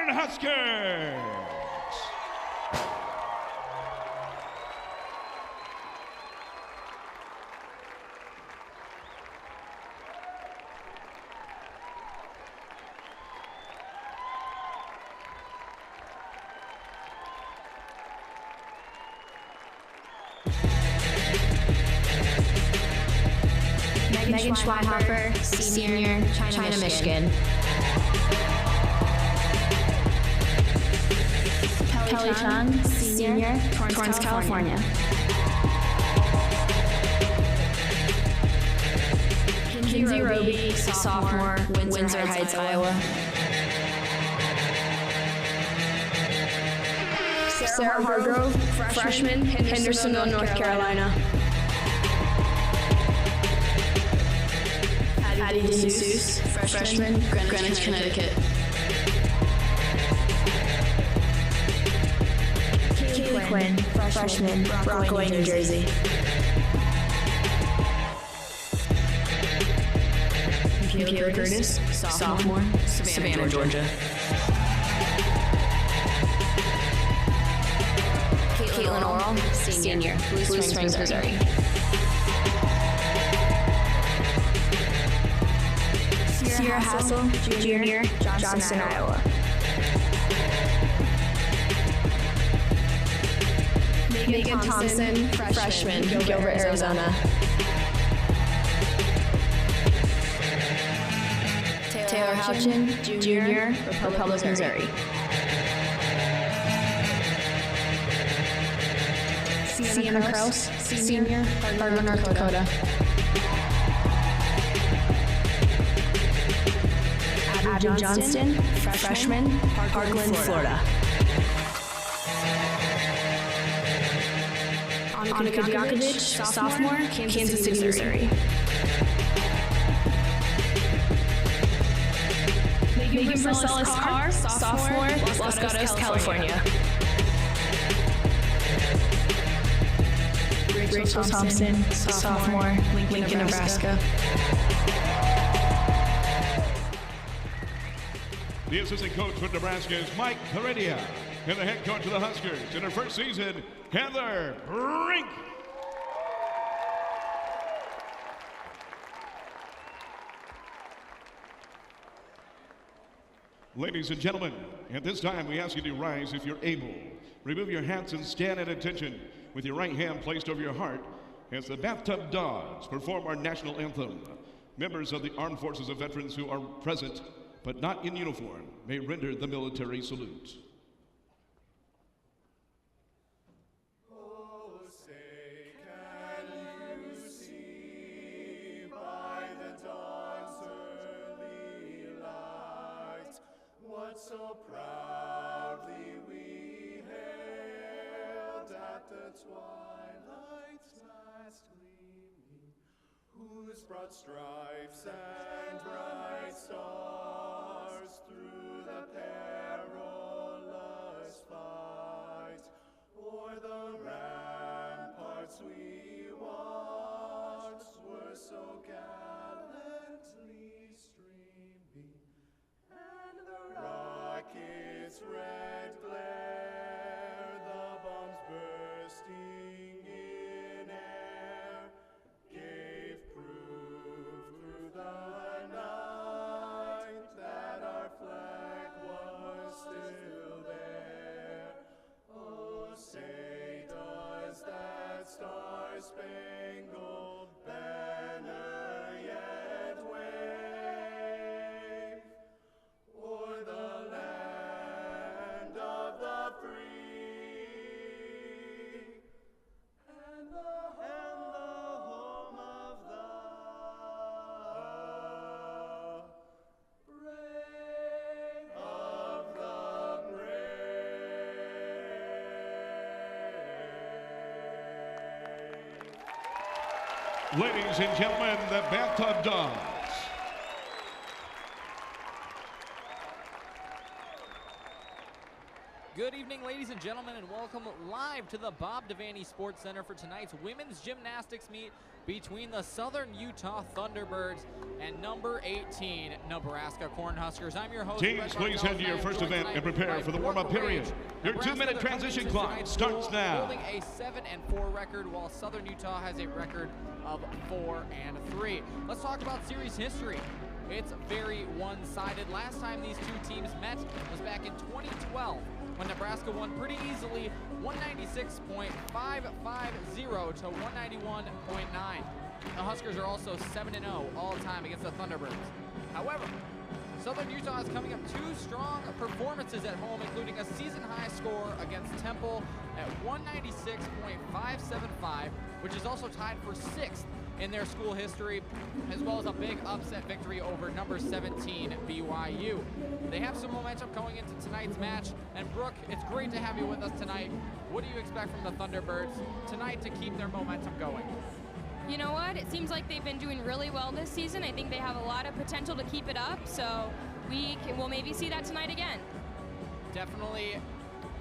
Cornhuskers. Megan Schweinhofer, senior, China, Michigan. Kelly Chung, senior, Torrance, California. Kinsey Roby, sophomore, Windsor Heights, Iowa. Sarah Hargrove, freshman, Hendersonville, North Carolina. Addie DeJesus, freshman, Greenwich, Connecticut. Kaylee Quinn, freshman, Rockaway, New Jersey. Michaela Curtis, sophomore, Savannah, Georgia. Caitlin Oral, senior, Blue Springs, Missouri. Sierra Hassel, junior, Johnston, Iowa. Megan Thompson, freshman, Gilbert, Arizona. Taylor Houchin, junior, Republic, Missouri. Sienna Kraus, senior, Hardin, North Dakota. Abby Johnston, freshman, Parkland, Florida. Annika Djokovic, sophomore, Kansas City, Missouri. Megan Marcellus-Carr, sophomore, Los Gatos, California. Rachel Thompson, sophomore, Lincoln, Nebraska. The assistant coach for Nebraska is Mike Heredia, and the head coach of the Huskers in her first season, Heather Brink. Ladies and gentlemen, at this time we ask you to rise if you're able. Remove your hats and stand at attention with your right hand placed over your heart as the Bathtub Dogs perform our national anthem. Members of the Armed Forces of Veterans who are present but not in uniform may render the military salute. Oh, say, can you see by the dawn's early light what so proudly we hailed at the twilight's last gleaming, whose broad stripes and bright stars through the perilous fight o'er the ramparts we watched were so gallantly streaming, and the rocket's red glare, the bombs bursting in air, gave proof through the night that our flag was still there. Oh, say does that star-spangled banner yet wave o'er the land of the free and the home of the brave, of the brave. Ladies and gentlemen, the Bathtub Dogs. Good evening, ladies and gentlemen, and welcome live to the Bob Devaney Sports Center for tonight's women's gymnastics meet between the Southern Utah Thunderbirds and number 18 Nebraska Cornhuskers. I'm your host. Teams, please head to your first event and prepare for the warm-up period. Your 2-minute transition clock starts now. Holding a 7-4 record, while Southern Utah has a record of 4-3. Let's talk about series history. It's very one-sided. Last time these two teams met was back in 2012. When Nebraska won pretty easily, 196.550 to 191.9. The Huskers are also 7-0 all time against the Thunderbirds. However, Southern Utah is coming up 2 strong performances at home, including a season-high score against Temple at 196.575, which is also tied for 6th in their school history, as well as a big upset victory over number 17 BYU. They have some momentum going into tonight's match, and Brooke, it's great to have you with us tonight. What do you expect from the Thunderbirds tonight to keep their momentum going? You know what? It seems like they've been doing really well this season. I think they have a lot of potential to keep it up, so we'll maybe see that tonight again. Definitely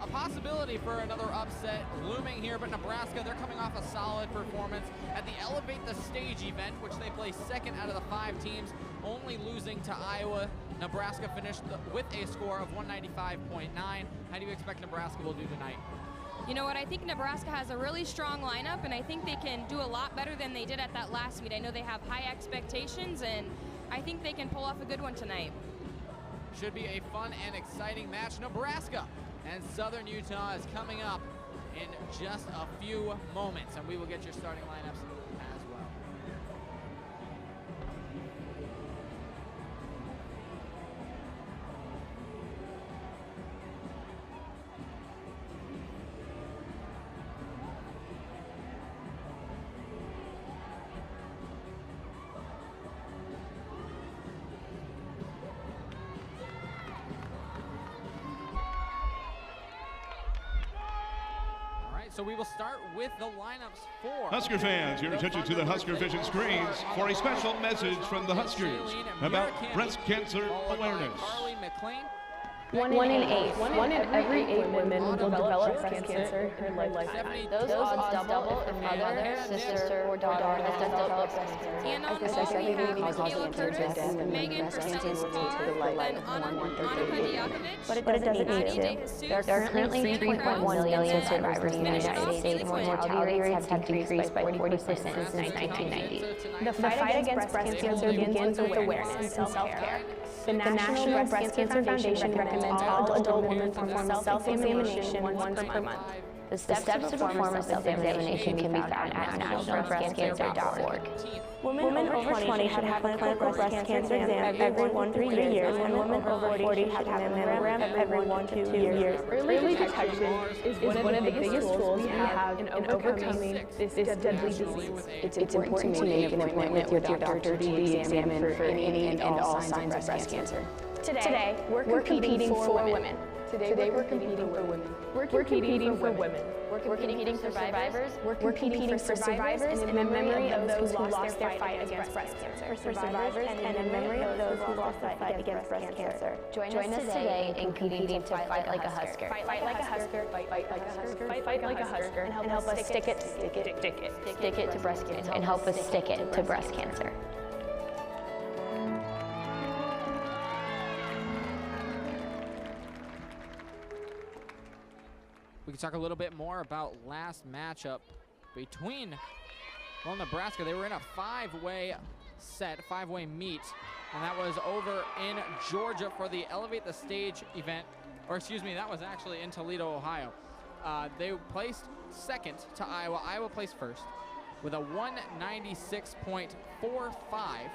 a possibility for another upset looming here, but Nebraska, they're coming off a solid performance at the Elevate the Stage event, which they placed 2nd out of the 5 teams, only losing to Iowa. Nebraska finished with a score of 195.9. How do you expect Nebraska will do tonight? You know what? I think Nebraska has a really strong lineup, and I think they can do a lot better than they did at that last meet. I know they have high expectations, and I think they can pull off a good one tonight. Should be a fun and exciting match. Nebraska and Southern Utah is coming up in just a few moments, and we will get your starting lineups as well. So we will start with the lineups for Husker fans, your attention to the Husker Vision screens for a special message from the Huskers about breast cancer awareness. 1 in 8. One in every 8 women will develop breast cancer in her lifetime. Those odds double if a mother, sister, or daughter has developed breast cancer. And on Paul, we have Michaela Curtis, Megan Purcell-Carr, then Annika Diakovic, But it doesn't need to. There are currently 3.1 million survivors in the United States. Mortality rates have decreased by 40% since 1990. The fight against breast cancer begins with awareness and self-care. The National Breast Cancer Foundation recommends all adult women perform self-examination once per month. The steps to perform a self-examination can be found at nationalbreastcancer.org. Women over 20 should have a clinical breast cancer exam every 1 to 3 years, and women over 40 should have a mammogram every 1 to 2 years. Early detection is one of the biggest tools we have in overcoming this deadly disease. It's important to make an appointment with your doctor to be examined for any and all signs of breast cancer. Today, we're competing for women. Today we're competing for women. We're competing for women. We're competing for survivors. We're competing for survivors and in memory of those who lost their fight against breast cancer. For survivors and in memory of those who lost their fight against breast cancer. Join us today in competing to fight like a Husker. Fight like a Husker. Fight like a Husker. Fight like a Husker. And help us stick it to breast cancer. And help us stick it to breast cancer. We can talk a little bit more about last matchup between, well, Nebraska. They were in a 5-way set, 5-way meet, and that was over in Georgia for the Elevate the Stage event, or excuse me, that was actually in Toledo, Ohio. They placed 2nd to Iowa. Iowa placed 1st with a 196.45.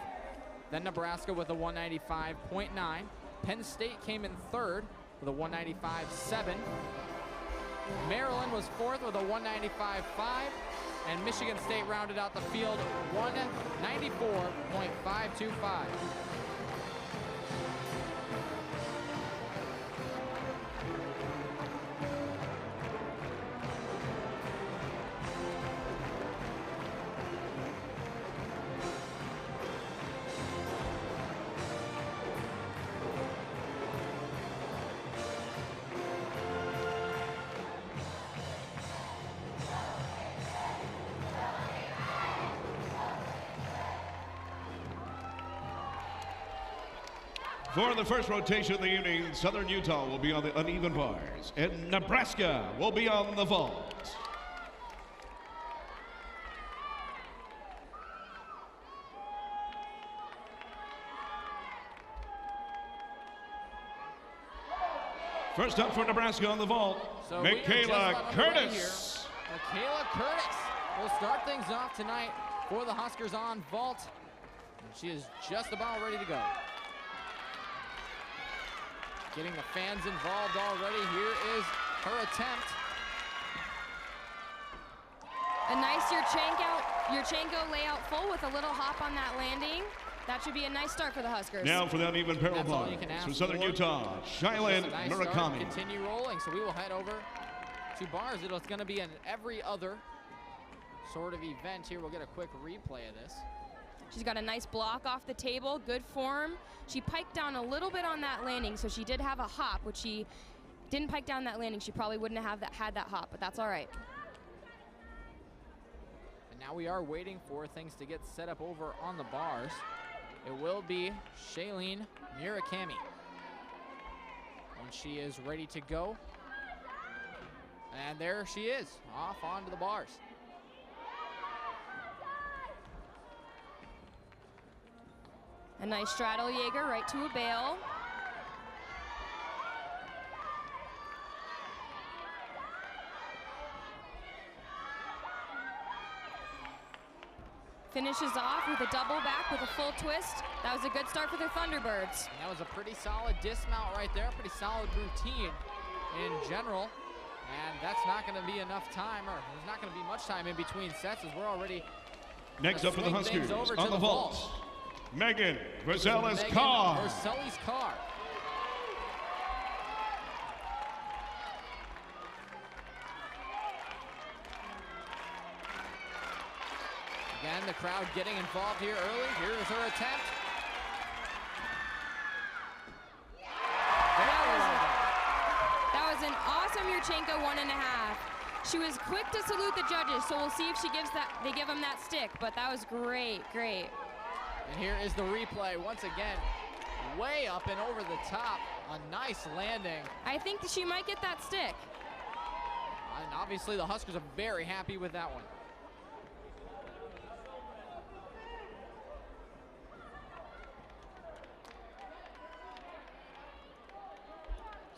Then Nebraska with a 195.9. Penn State came in 3rd with a 195.7. Maryland was 4th with a 195.5, and Michigan State rounded out the field 194.525. For the first rotation of the evening, Southern Utah will be on the uneven bars, and Nebraska will be on the vault. First up for Nebraska on the vault, So Michaela Curtis. Michaela Curtis will start things off tonight for the Huskers on vault. And she is just about ready to go. Getting the fans involved already. Here is her attempt. A nice Yurchenko layout full with a little hop on that landing. That should be a nice start for the Huskers. Now for the uneven parallel That's all you bars can ask for Southern for. Utah, Just a Shailen nice start, Murakami. continue rolling. So we will head over to bars. It's going to be an every other sort of event here. We'll get a quick replay of this. She's got a nice block off the table, good form. She piked down a little bit on that landing, so she did have a hop, which she didn't pike down that landing. She probably wouldn't have had that hop, but that's all right. And now we are waiting for things to get set up over on the bars. It will be Shailen Murakami when she is ready to go. And there she is, off onto the bars. A nice straddle Jaeger right to a bail. Finishes off with a double back with a full twist. That was a good start for the Thunderbirds. And that was a pretty solid dismount right there, pretty solid routine in general. And that's not going to be enough time, or there's not going to be much time in between sets as we're already Next up for the swing things Huskers over on to the the vault, vault. Megan Megan Versailles-Carr. Versailles-Carr. Again, the crowd getting involved here early. Here is her attempt. That was an awesome Yurchenko 1.5. She was quick to salute the judges, so we'll see if they give them that stick, but that was great, great. And here is the replay once again. Way up and over the top. A nice landing. I think that she might get that stick. And obviously the Huskers are very happy with that one.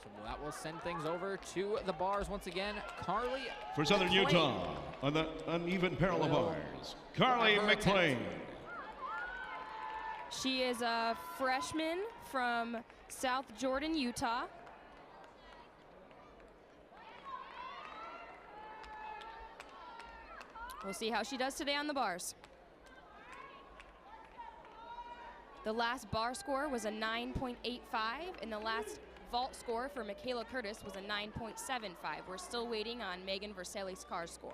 So that will send things over to the bars once again. Carly For Southern McLean. Utah on the uneven parallel bars, Carly Have her McLean. attempt. She is a freshman from South Jordan, Utah. We'll see how she does today on the bars. The last bar score was a 9.85, and the last vault score for Michaela Curtis was a 9.75. We're still waiting on Megan Versailles-Carr's score.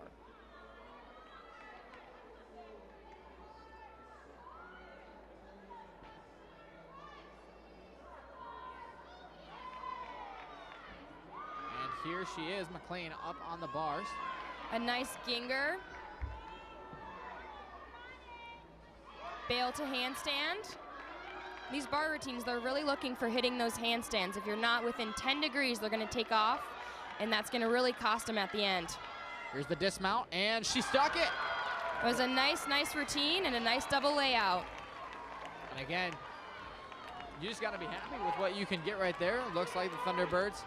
And here she is, McLean up on the bars. A nice Ginger. Bail to handstand. These bar routines, they're really looking for hitting those handstands. If you're not within 10 degrees, they're gonna take off, and that's gonna really cost them at the end. Here's the dismount, and she stuck it. It was a nice routine and a nice double layout. And again, you just gotta be happy with what you can get right there. It looks like the Thunderbirds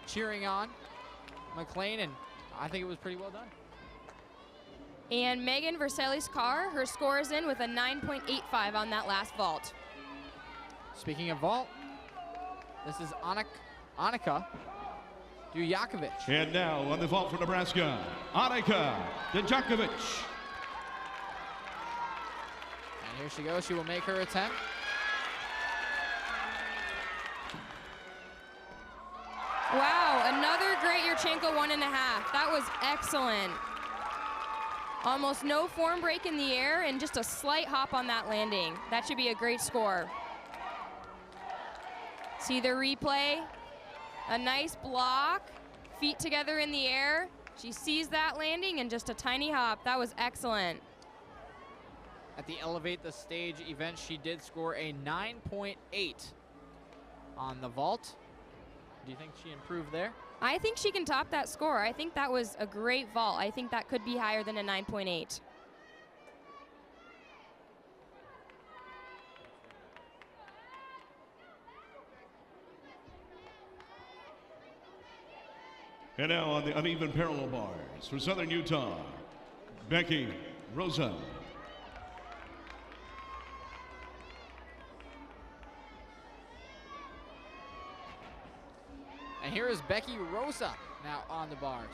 cheering on McLean, and I think it was pretty well done. And Megan Versailles-Carr, her score is in with a 9.85 on that last vault. Speaking of vault, this is Annika Dujakovic. And now on the vault for Nebraska, Annika Dujakovic. And here she goes, she will make her attempt. Wow, another great Yurchenko 1.5. That was excellent. Almost no form break in the air and just a slight hop on that landing. That should be a great score. See the replay? A nice block, feet together in the air. She sees that landing and just a tiny hop. That was excellent. At the Elevate the Stage event, she did score a 9.8 on the vault. Do you think she improved there? I think she can top that score. I think that was a great vault. I think that could be higher than a 9.8. And now on the uneven parallel bars for Southern Utah, Becky Rosa. And here is Becky Rosa now on the bars.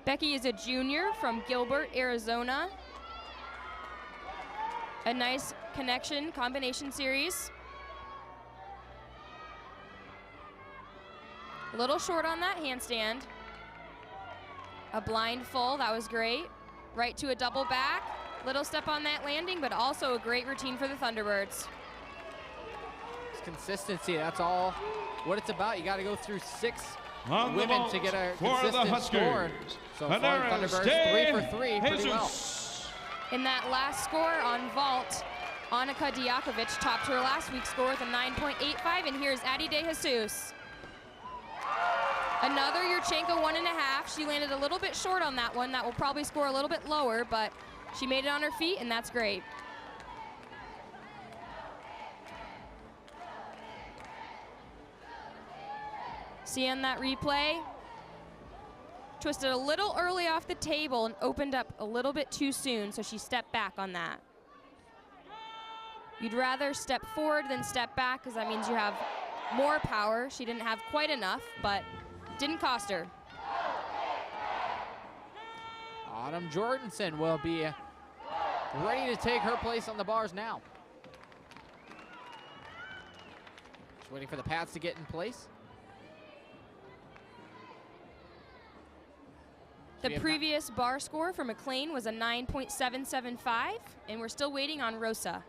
Becky is a junior from Gilbert, Arizona. A nice connection combination series. A little short on that handstand. A blind full, that was great. Right to a double back. Little step on that landing, but also a great routine for the Thunderbirds. It's consistency, that's all what it's about. You got to go through 6 On women to get a consistent score. So far, Thunderbirds 3 for 3, pretty well. In that last score on vault, Annika Diakovic topped her last week's score with a 9.85, and here's Addie De Jesus. Another Yurchenko 1.5. She landed a little bit short on that one. That will probably score a little bit lower, but she made it on her feet, and that's great. See on that replay, twisted a little early off the table and opened up a little bit too soon, so she stepped back on that. You'd rather step forward than step back, because that means you have more power. She didn't have quite enough, but didn't cost her. Autumn Jorgensen will be ready to take her place on the bars now. Just waiting for the pads to get in place. The previous bar score for McLean was a 9.775, and we're still waiting on Rosa.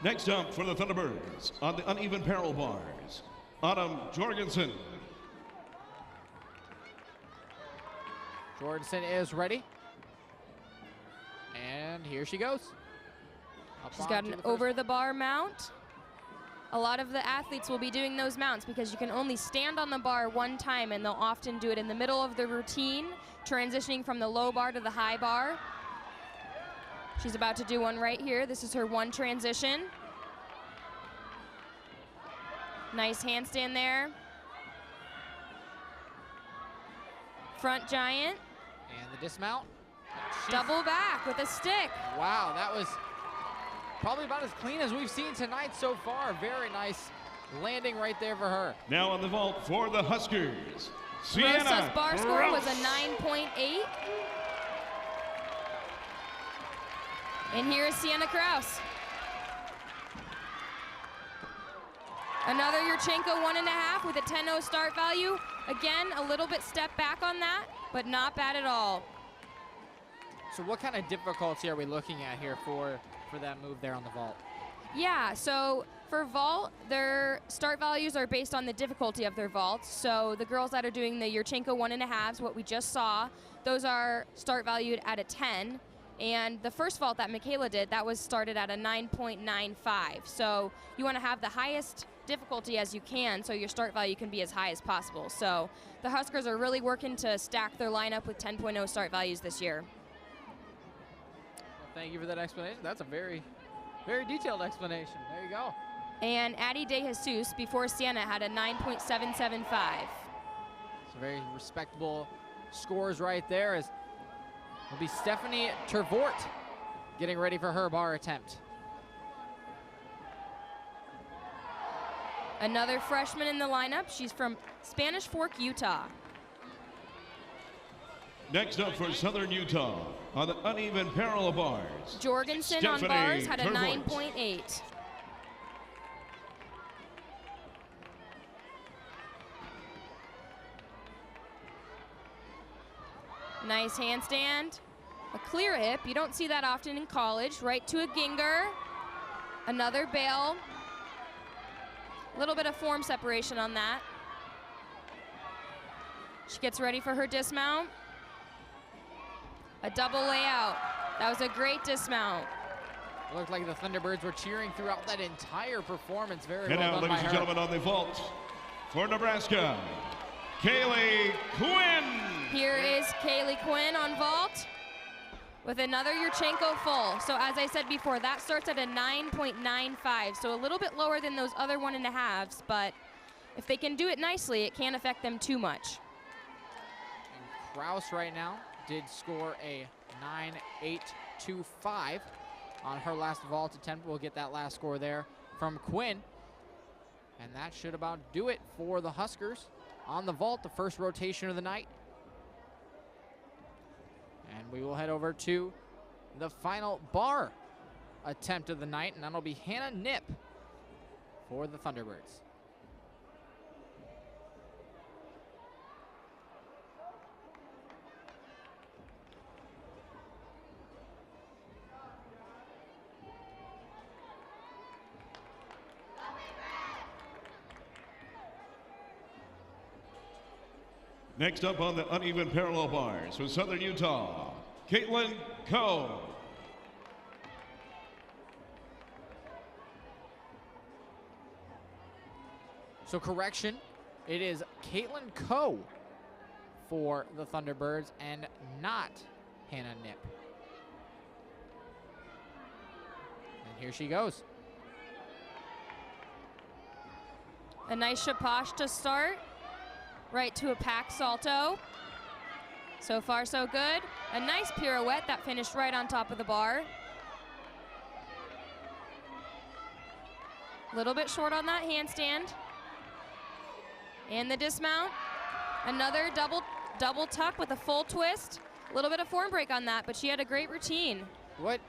Next up for the Thunderbirds on the uneven parallel bars, Autumn Jorgensen. Jorgensen is ready. And here she goes. She's got an over-the-bar mount. A lot of the athletes will be doing those mounts because you can only stand on the bar one time, and they'll often do it in the middle of the routine, transitioning from the low bar to the high bar. She's about to do one right here. This is her one transition. Nice handstand there. Front giant. And the dismount. Double back with a stick. Wow, that was probably about as clean as we've seen tonight so far. Very nice landing right there for her. Now on the vault for the Huskers, Sienna Rosa's bar score Kraus. was a 9.8. And here is Sienna Kraus. Another Yurchenko 1.5 with a 10.0 start value. Again, a little bit step back on that, but not bad at all. So what kind of difficulty are we looking at here for that move there on the vault? Yeah, so for vault, their start values are based on the difficulty of their vaults. So the girls that are doing the Yurchenko 1.5s, what we just saw, those are start valued at a 10. And the first vault that Michaela did, that was started at a 9.95. So you want to have the highest difficulty as you can, so your start value can be as high as possible. So the Huskers are really working to stack their lineup with 10.0 start values this year. Well, thank you for that explanation. That's a very, very detailed explanation. There you go. And Addie De Jesus before Sienna had a 9.775. It's very respectable scores right there. As will be Stephanie Tervort getting ready for her bar attempt. Another freshman in the lineup. She's from Spanish Fork, Utah. Next up for Southern Utah on the uneven parallel bars, Jorgensen Stephanie on bars had a Tervort. 9.8. Nice handstand. A clear hip. You don't see that often in college. Right to a Ginger. Another bail. A little bit of form separation on that. She gets ready for her dismount. A double layout. That was a great dismount. It looked like the Thunderbirds were cheering throughout that entire performance. Very And well now, done by ladies and her. gentlemen, on the vault for Nebraska, Kaylee Quinn. Here is Kaylee Quinn on vault with another Yurchenko full. So as I said before, that starts at a 9.95, so a little bit lower than those other 1.5s, but if they can do it nicely, it can't affect them too much. And Kraus right now did score a 9.825 on her last vault attempt. We'll get that last score there from Quinn. And that should about do it for the Huskers on the vault, the first rotation of the night. And we will head over to the final bar attempt of the night, and that'll be Hannah Nip for the Thunderbirds. Next up on the uneven parallel bars for Southern Utah, Caitlin Coe. So correction, it is Caitlin Coe for the Thunderbirds and not Hannah Nip. And here she goes. A nice chapache to start, right to a pack salto. So far, so good. A nice pirouette that finished right on top of the bar. A little bit short on that handstand. And the dismount. Another double tuck with a full twist. A little bit of form break on that, but she had a great routine. What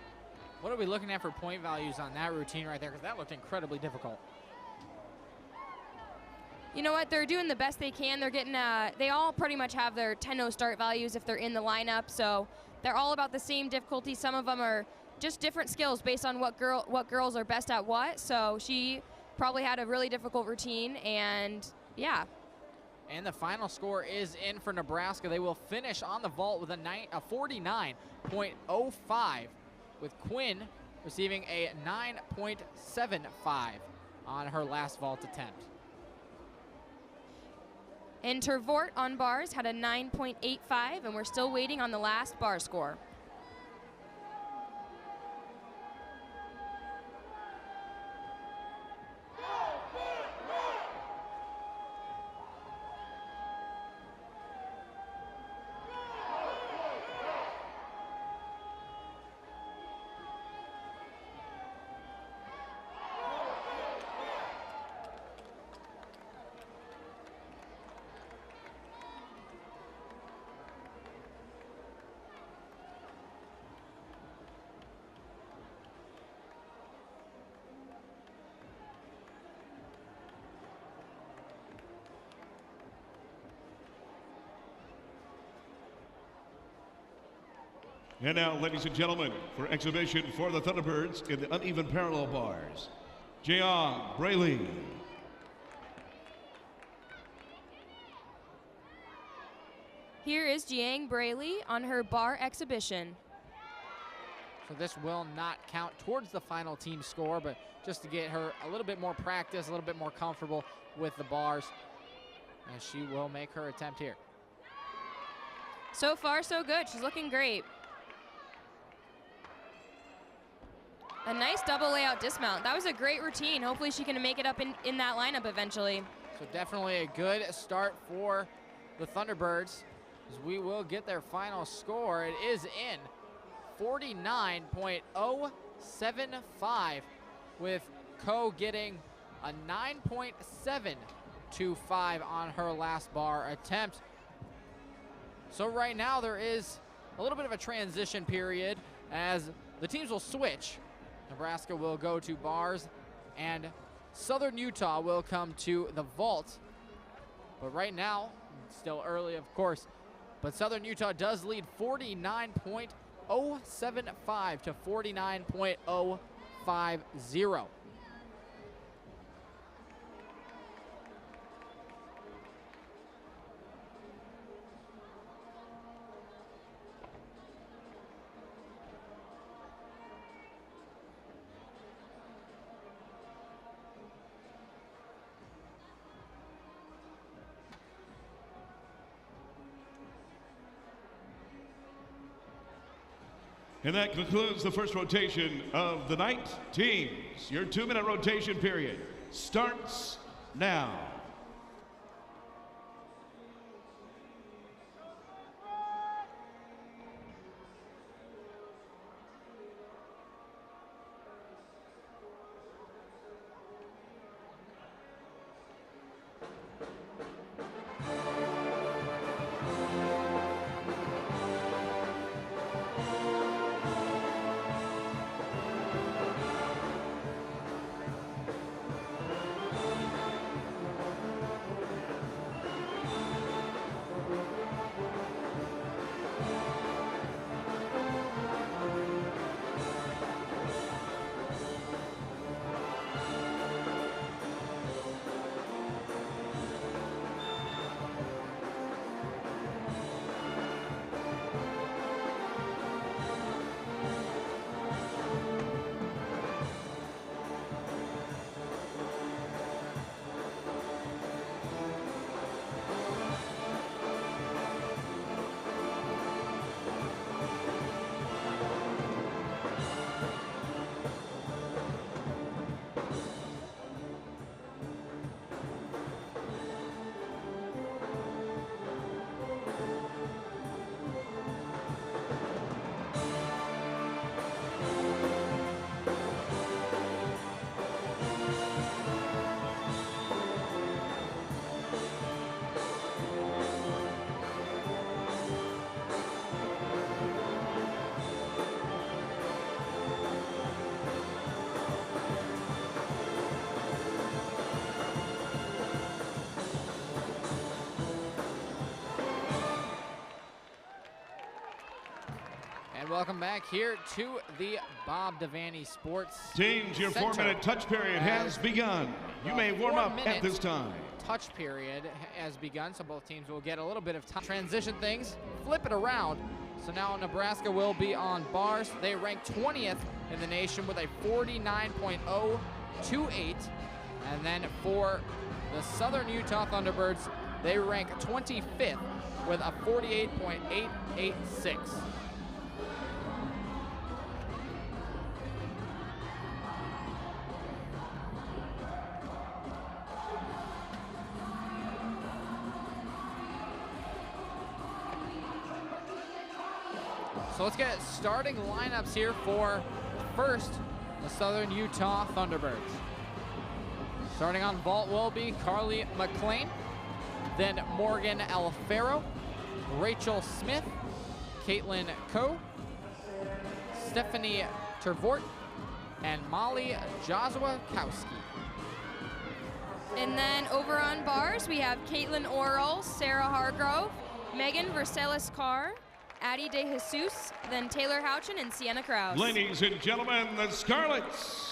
are we looking at for point values on that routine right there? Because that looked incredibly difficult. You know what? They're doing the best they can. They're getting, they all pretty much have their 10-0 start values if they're in the lineup. So they're all about the same difficulty. Some of them are just different skills based on what girls are best at what. So she probably had a really difficult routine, and yeah. And the final score is in for Nebraska. They will finish on the vault with a 49.05, with Quinn receiving a 9.75 on her last vault attempt. And Tervort on bars had a 9.85, and we're still waiting on the last bar score. And now, ladies and gentlemen, for exhibition for the Thunderbirds in the uneven parallel bars, Jeong Braley. Here is Jiang Braley on her bar exhibition. So this will not count towards the final team score, but just to get her a little bit more practice, a little bit more comfortable with the bars, and she will make her attempt here. So far, so good. She's looking great. A nice double layout dismount. That was a great routine. Hopefully she can make it up in that lineup eventually. So definitely a good start for the Thunderbirds, as we will get their final score. It is in 49.075, with Coe getting a 9.725 on her last bar attempt. So right now there is a little bit of a transition period as the teams will switch. Nebraska will go to bars and Southern Utah will come to the vault. But right now, it's still early of course, but Southern Utah does lead 49.075 to 49.050. And that concludes the first rotation of the night. Teams, your 2-minute rotation period starts now. And welcome back here to the Bob Devaney Sports Teams, your Center. 4-minute touch period has begun. You may warm up at this time. Touch period has begun, so both teams will get a little bit of time. Transition things, flip it around. So now Nebraska will be on bars. They rank 20th in the nation with a 49.028. And then for the Southern Utah Thunderbirds, they rank 25th with a 48.886. So let's get starting lineups here for first the Southern Utah Thunderbirds. Starting on vault will be Carly McLean, then Morgan Alfaro, Rachel Smith, Caitlin Coe, Stephanie Tervort, and Molly Jozwakowski. And then over on bars, we have Caitlin Orrell, Sarah Hargrove, Megan Versailles-Carr, Addie De Jesus, then Taylor Houchin and Sienna Krause. Ladies and gentlemen, the Scarlets.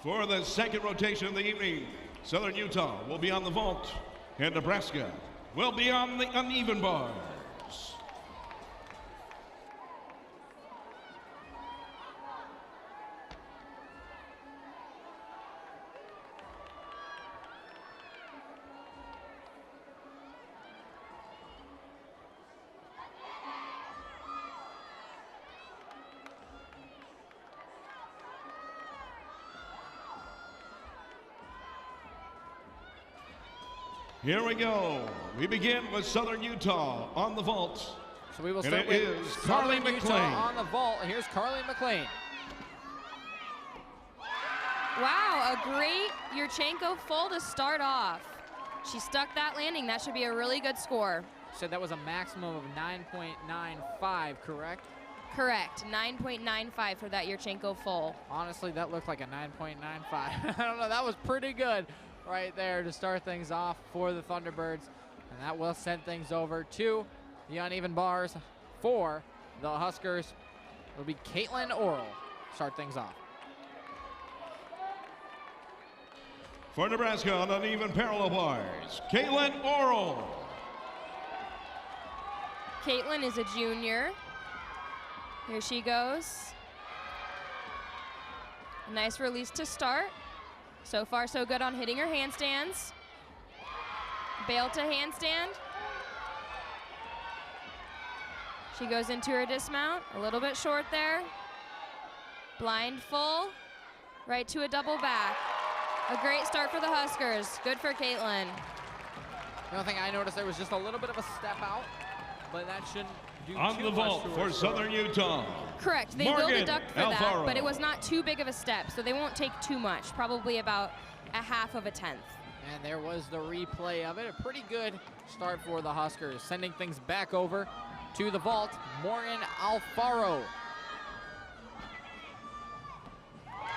For the second rotation of the evening, Southern Utah will be on the vault, and Nebraska will be on the uneven bars. Here we go. We begin with Southern Utah on the vault. So we will And start it with is Carly Southern McLean. Utah on the vault. Here's Carly McLean. Wow, a great Yurchenko full to start off. She stuck that landing. That should be a really good score. Said that was a maximum of 9.95, correct? Correct, 9.95 for that Yurchenko full. Honestly, that looked like a 9.95. I don't know, that was pretty good right there to start things off for the Thunderbirds. And that will send things over to the uneven bars for the Huskers. It'll be Caitlin Orrell start things off. For Nebraska on uneven parallel bars, Caitlin Orrell. Caitlin is a junior. Here she goes. A nice release to start. So far, so good on hitting her handstands. Bail to handstand. She goes into her dismount, a little bit short there. Blind full, right to a double back. A great start for the Huskers. Good for Caitlin. The only thing I noticed, there was just a little bit of a step out, but that shouldn't do On too the much vault to her for score. Southern Utah. Correct, they will Morgan deduct for Alfaro. that, but it was not too big of a step, so they won't take too much, probably about a half of a tenth. And there was the replay of it. A pretty good start for the Huskers. Sending things back over to the vault, Morgan Alfaro.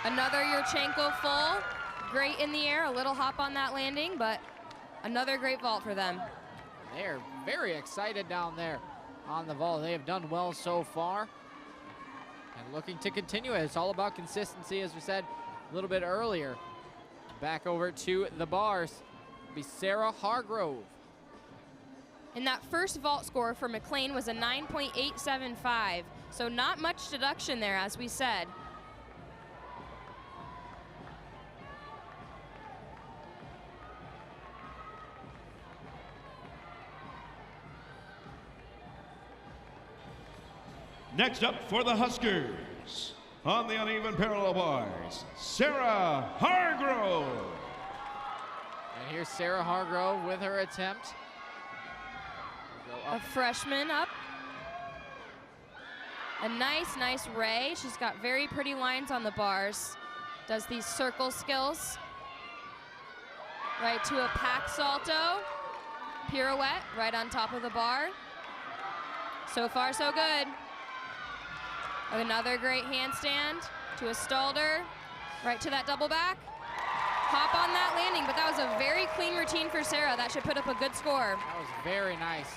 Another Yurchenko full. Great in the air, a little hop on that landing, but another great vault for them. They're very excited down there on the vault. They have done well so far and looking to continue it. It's all about consistency, as we said a little bit earlier. Back over to the bars will be Sarah Hargrove. And that first vault score for McLean was a 9.875, so not much deduction there, as we said. Next up for the Huskers, on the uneven parallel bars, Sarah Hargrove. And here's Sarah Hargrove with her attempt. Go A up. freshman up. A nice ray. She's got very pretty lines on the bars. Does these circle skills. Right to a pack salto. Pirouette right on top of the bar. So far, so good. Another great handstand to a Stalder, right to that double back. Hop on that landing, but that was a very clean routine for Sarah. That should put up a good score. That was very nice.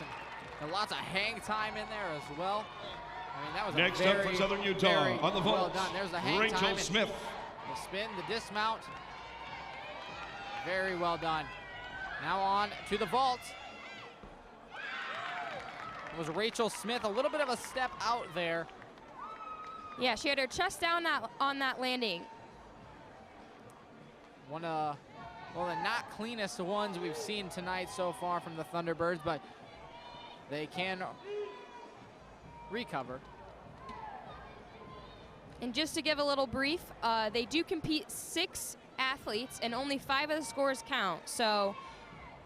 And lots of hang time in there as well. I mean, that was Next a very, up for Southern Utah very on the well vault, done. There's the hang Rachel time. and Smith. The spin, the dismount. Very well done. Now on to the vault. It was Rachel Smith, a little bit of a step out there. Yeah, she had her chest down on that landing. One of, well, the not cleanest ones we've seen tonight so far from the Thunderbirds, but they can recover. And just to give a little brief, they do compete 6 athletes and only 5 of the scores count. So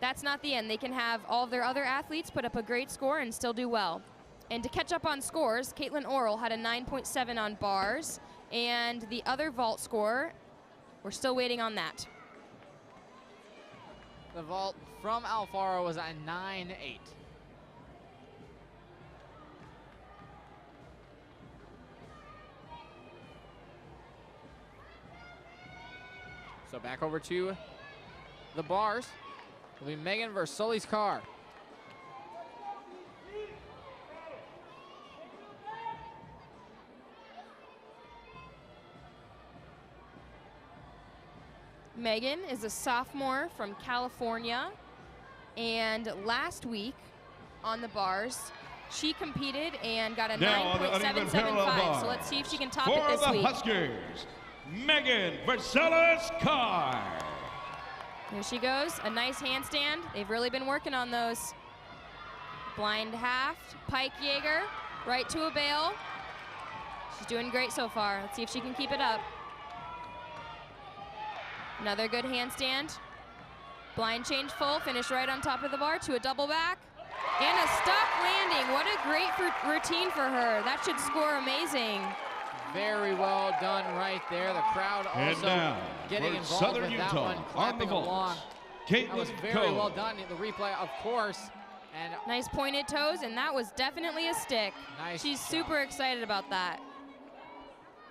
that's not the end. They can have all of their other athletes put up a great score and still do well. And to catch up on scores, Caitlin Orrell had a 9.7 on bars, and the other vault score, we're still waiting on that. The vault from Alfaro was a 9.8. So back over to the bars. It'll be Megan Versulli's car. Megan is a sophomore from California, and last week on the bars, she competed and got a 9.775. So let's see if she can top it this week. For the Huskers, Megan Versailles-Carr. Here she goes, a nice handstand. They've really been working on those. Blind half, pike Jaeger, right to a bail. She's doing great so far. Let's see if she can keep it up. Another good handstand. Blind change full, finish right on top of the bar to a double back. And a stuck landing. What a great routine for her. That should score amazing. Very well done right there. The crowd also getting involved Southern with Utah, that one, clapping along. That was very well done in the replay, of course. And nice pointed toes, and that was definitely a stick. Nice She's job. super excited about that.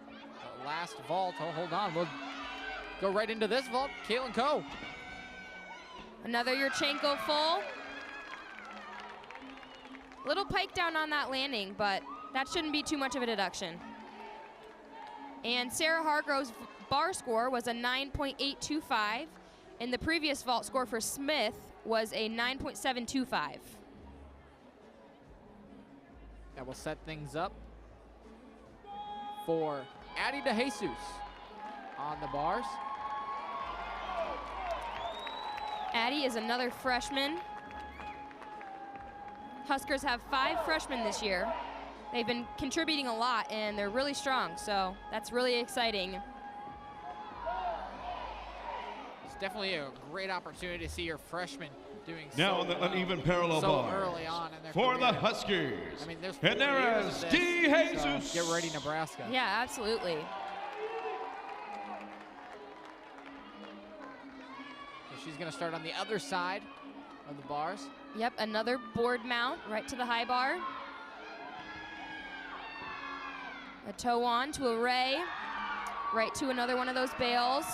The last vault, oh, hold on. We'll go right into this vault. Caitlin Coe. Another Yurchenko full. Little pike down on that landing, but that shouldn't be too much of a deduction. And Sarah Hargrove's bar score was a 9.825, and the previous vault score for Smith was a 9.725. That will set things up for Addie DeJesus on the bars. Addie is another freshman. Huskers have 5 freshmen this year. They've been contributing a lot, and they're really strong, so that's really exciting. It's definitely a great opportunity to see your freshmen doing Now so on the uneven parallel so bars early on in their for career. the Huskers. I mean, there's and there 4 years is of this, DeJesus. so get ready, Nebraska. Yeah, absolutely. So she's going to start on the other side of the bars. Yep, another board mount right to the high bar. A toe on to a ray, right to another one of those bails.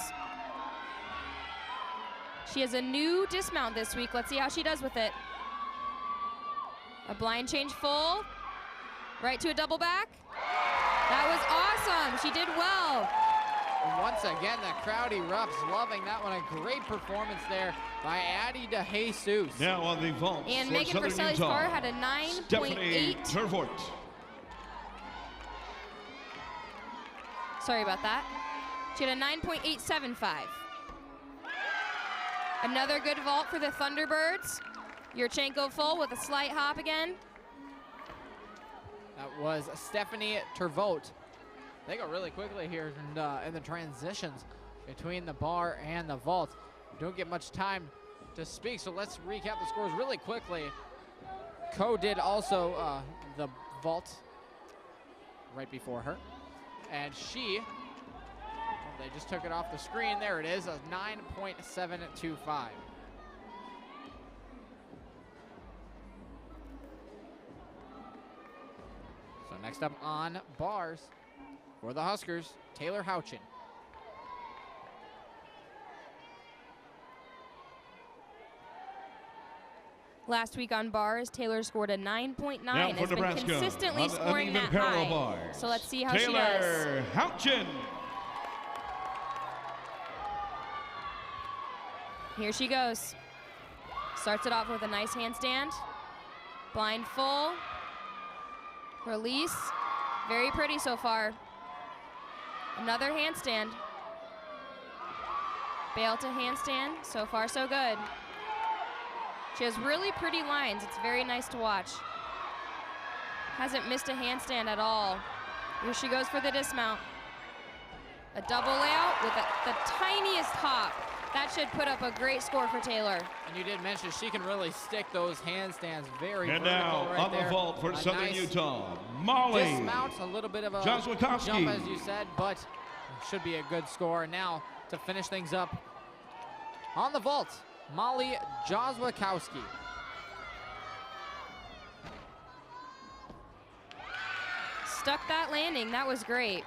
She has a new dismount this week. Let's see how she does with it. A blind change full, right to a double back. That was awesome, she did well. And once again, the crowd erupts, loving that one. A great performance there by Addie DeJesus. Now on the vault And for Megan Southern Utah, Versailles-Carr had a Stephanie 9.8. Tervort. Sorry about that. She had a 9.875. Another good vault for the Thunderbirds. Yurchenko full with a slight hop again. That was Stephanie Tervot. They go really quickly here in the transitions between the bar and the vault. Don't get much time to speak, so let's recap the scores really quickly. Coe did also the vault right before her. And she, they just took it off the screen. There it is, a 9.725. So next up on bars for the Huskers, Taylor Houchin. Last week on bars, Taylor scored a 9.9. Now Has for been Nebraska, consistently on scoring uneven that parallel high. bars, So let's see how she does. Taylor Houchin. Here she goes. Starts it off with a nice handstand. Blind full. Release. Very pretty so far. Another handstand. Bail to handstand. So far, so good. She has really pretty lines. It's very nice to watch. Hasn't missed a handstand at all. Here she goes for the dismount. A double layout with the tiniest hop. That should put up a great score for Taylor. And you did mention she can really stick those handstands very And vertical now right on there. the vault for A Southern nice Utah, Molly dismount, a little bit of a Jozwikowski. jump, as you said, but should be a good score. And now to finish things up on the vault, Molly Jozwikowski. Stuck that landing. That was great.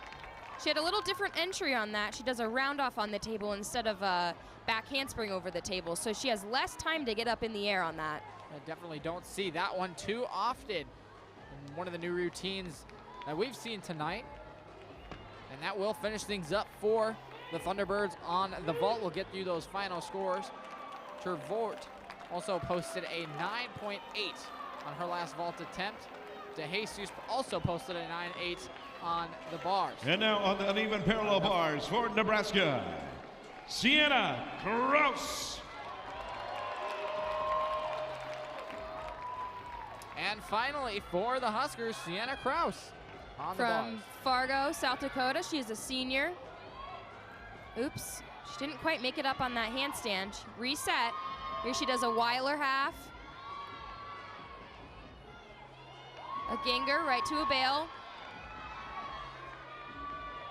She had a little different entry on that. She does a round off on the table instead of a back handspring over the table, so she has less time to get up in the air on that. I definitely don't see that one too often. And one of the new routines that we've seen tonight. And that will finish things up for the Thunderbirds on the vault. We'll get you those final scores. Tervort also posted a 9.8 on her last vault attempt. DeJesus also posted a 9.8 on the bars. And now on the uneven parallel bars for Nebraska, Sienna Kraus. And finally, for the Huskers, Sienna Kraus on the bars. From Fargo, South Dakota, she's a senior. Oops, she didn't quite make it up on that handstand. Reset. Here she does a Weiler half. A Ginger right to a bail.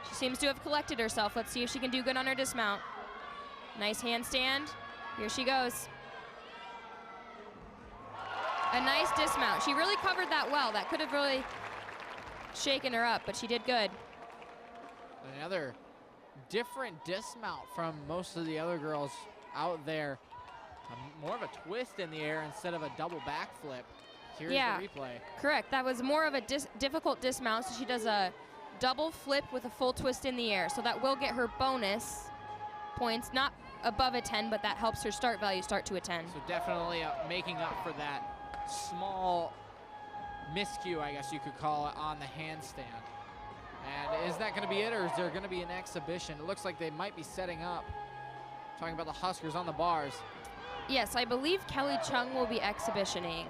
She seems to have collected herself. Let's see if she can do good on her dismount. Nice handstand. Here she goes. A nice dismount. She really covered that well. That could have really shaken her up, but she did good. Another different dismount from most of the other girls out there. More of a twist in the air instead of a double backflip. Here's the replay. Correct. That was more of a difficult dismount, so she does a double flip with a full twist in the air. So that will get her bonus points, not above a 10, but that helps her start value start to a 10. So definitely making up for that small miscue, I guess you could call it, on the handstand. And is that going to be it, or is there going to be an exhibition? It looks like they might be setting up. Talking about the Huskers on the bars. Yes, I believe Kelly Chung will be exhibitioning.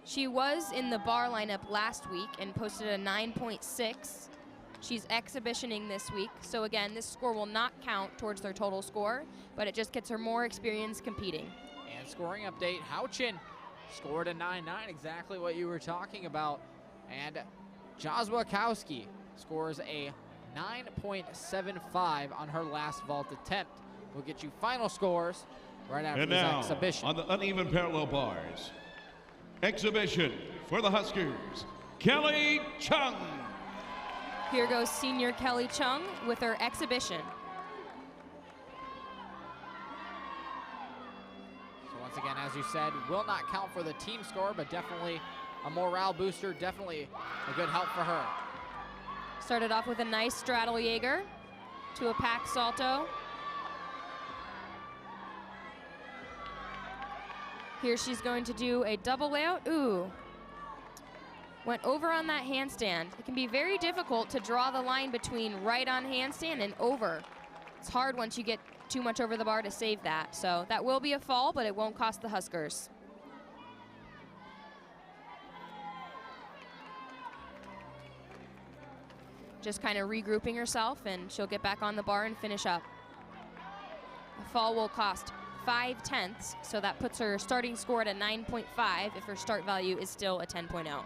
She was in the bar lineup last week and posted a 9.6. She's exhibitioning this week. So again, this score will not count towards their total score, but it just gets her more experience competing. And scoring update, Houchin scored a 9.9, exactly what you were talking about. And Jozwakowski scores a 9.75 on her last vault attempt. We'll get you final scores right after And this now, exhibition. on the uneven parallel bars, exhibition for the Huskers, Kelly Chung. Here goes senior Kelly Chung with her exhibition. So once again, as you said, will not count for the team score, but definitely a morale booster, definitely a good help for her. Started off with a nice straddle Jaeger to a pack salto. Here she's going to do a double layout. Ooh. Went over on that handstand. It can be very difficult to draw the line between right on handstand and over. It's hard once you get too much over the bar to save that. So that will be a fall, but it won't cost the Huskers. Just kind of regrouping herself, and she'll get back on the bar and finish up. A fall will cost 5/10, so that puts her starting score at a 9.5 if her start value is still a 10.0.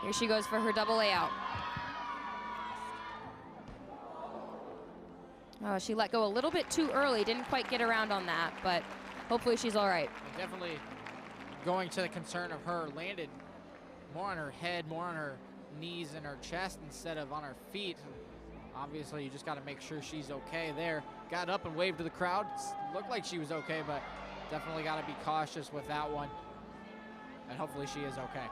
Here she goes for her double layout. Oh, she let go a little bit too early, didn't quite get around on that, but hopefully she's all right. And definitely going to the concern of her landed more on her head, more on her knees and her chest instead of on her feet. Obviously, you just got to make sure she's okay there. Got up and waved to the crowd. Looked like she was okay, but definitely got to be cautious with that one. And hopefully she is okay.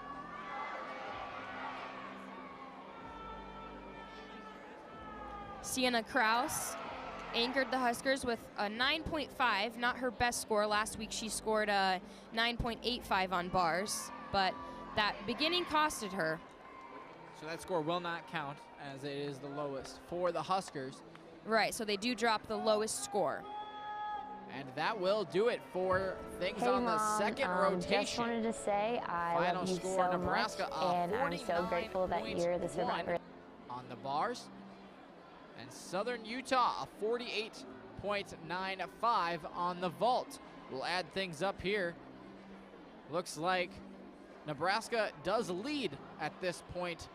Sienna Kraus anchored the Huskers with a 9.5, not her best score. Last week she scored a 9.85 on bars, but that beginning costed her. So that score will not count, as it is the lowest for the Huskers. Right, so they do drop the lowest score. And that will do it for things on the second rotation. Just wanted to say I Final love you score, so Nebraska, much, and I'm so grateful that you're the survivor. On the bars. And Southern Utah, a 48.95 on the vault. We'll add things up here. Looks like Nebraska does lead at this point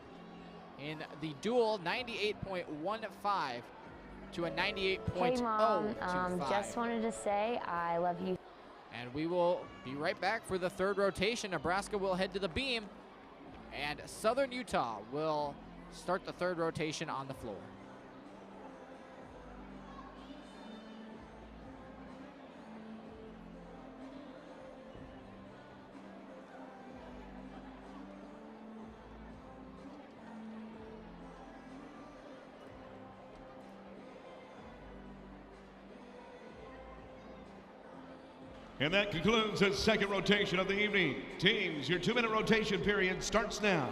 in the duel, 98.15 to a 98.025. Hey Mom, just wanted to say I love you. And we will be right back for the third rotation. Nebraska will head to the beam, and Southern Utah will start the third rotation on the floor. And that concludes the second rotation of the evening. Teams, your 2-minute rotation period starts now.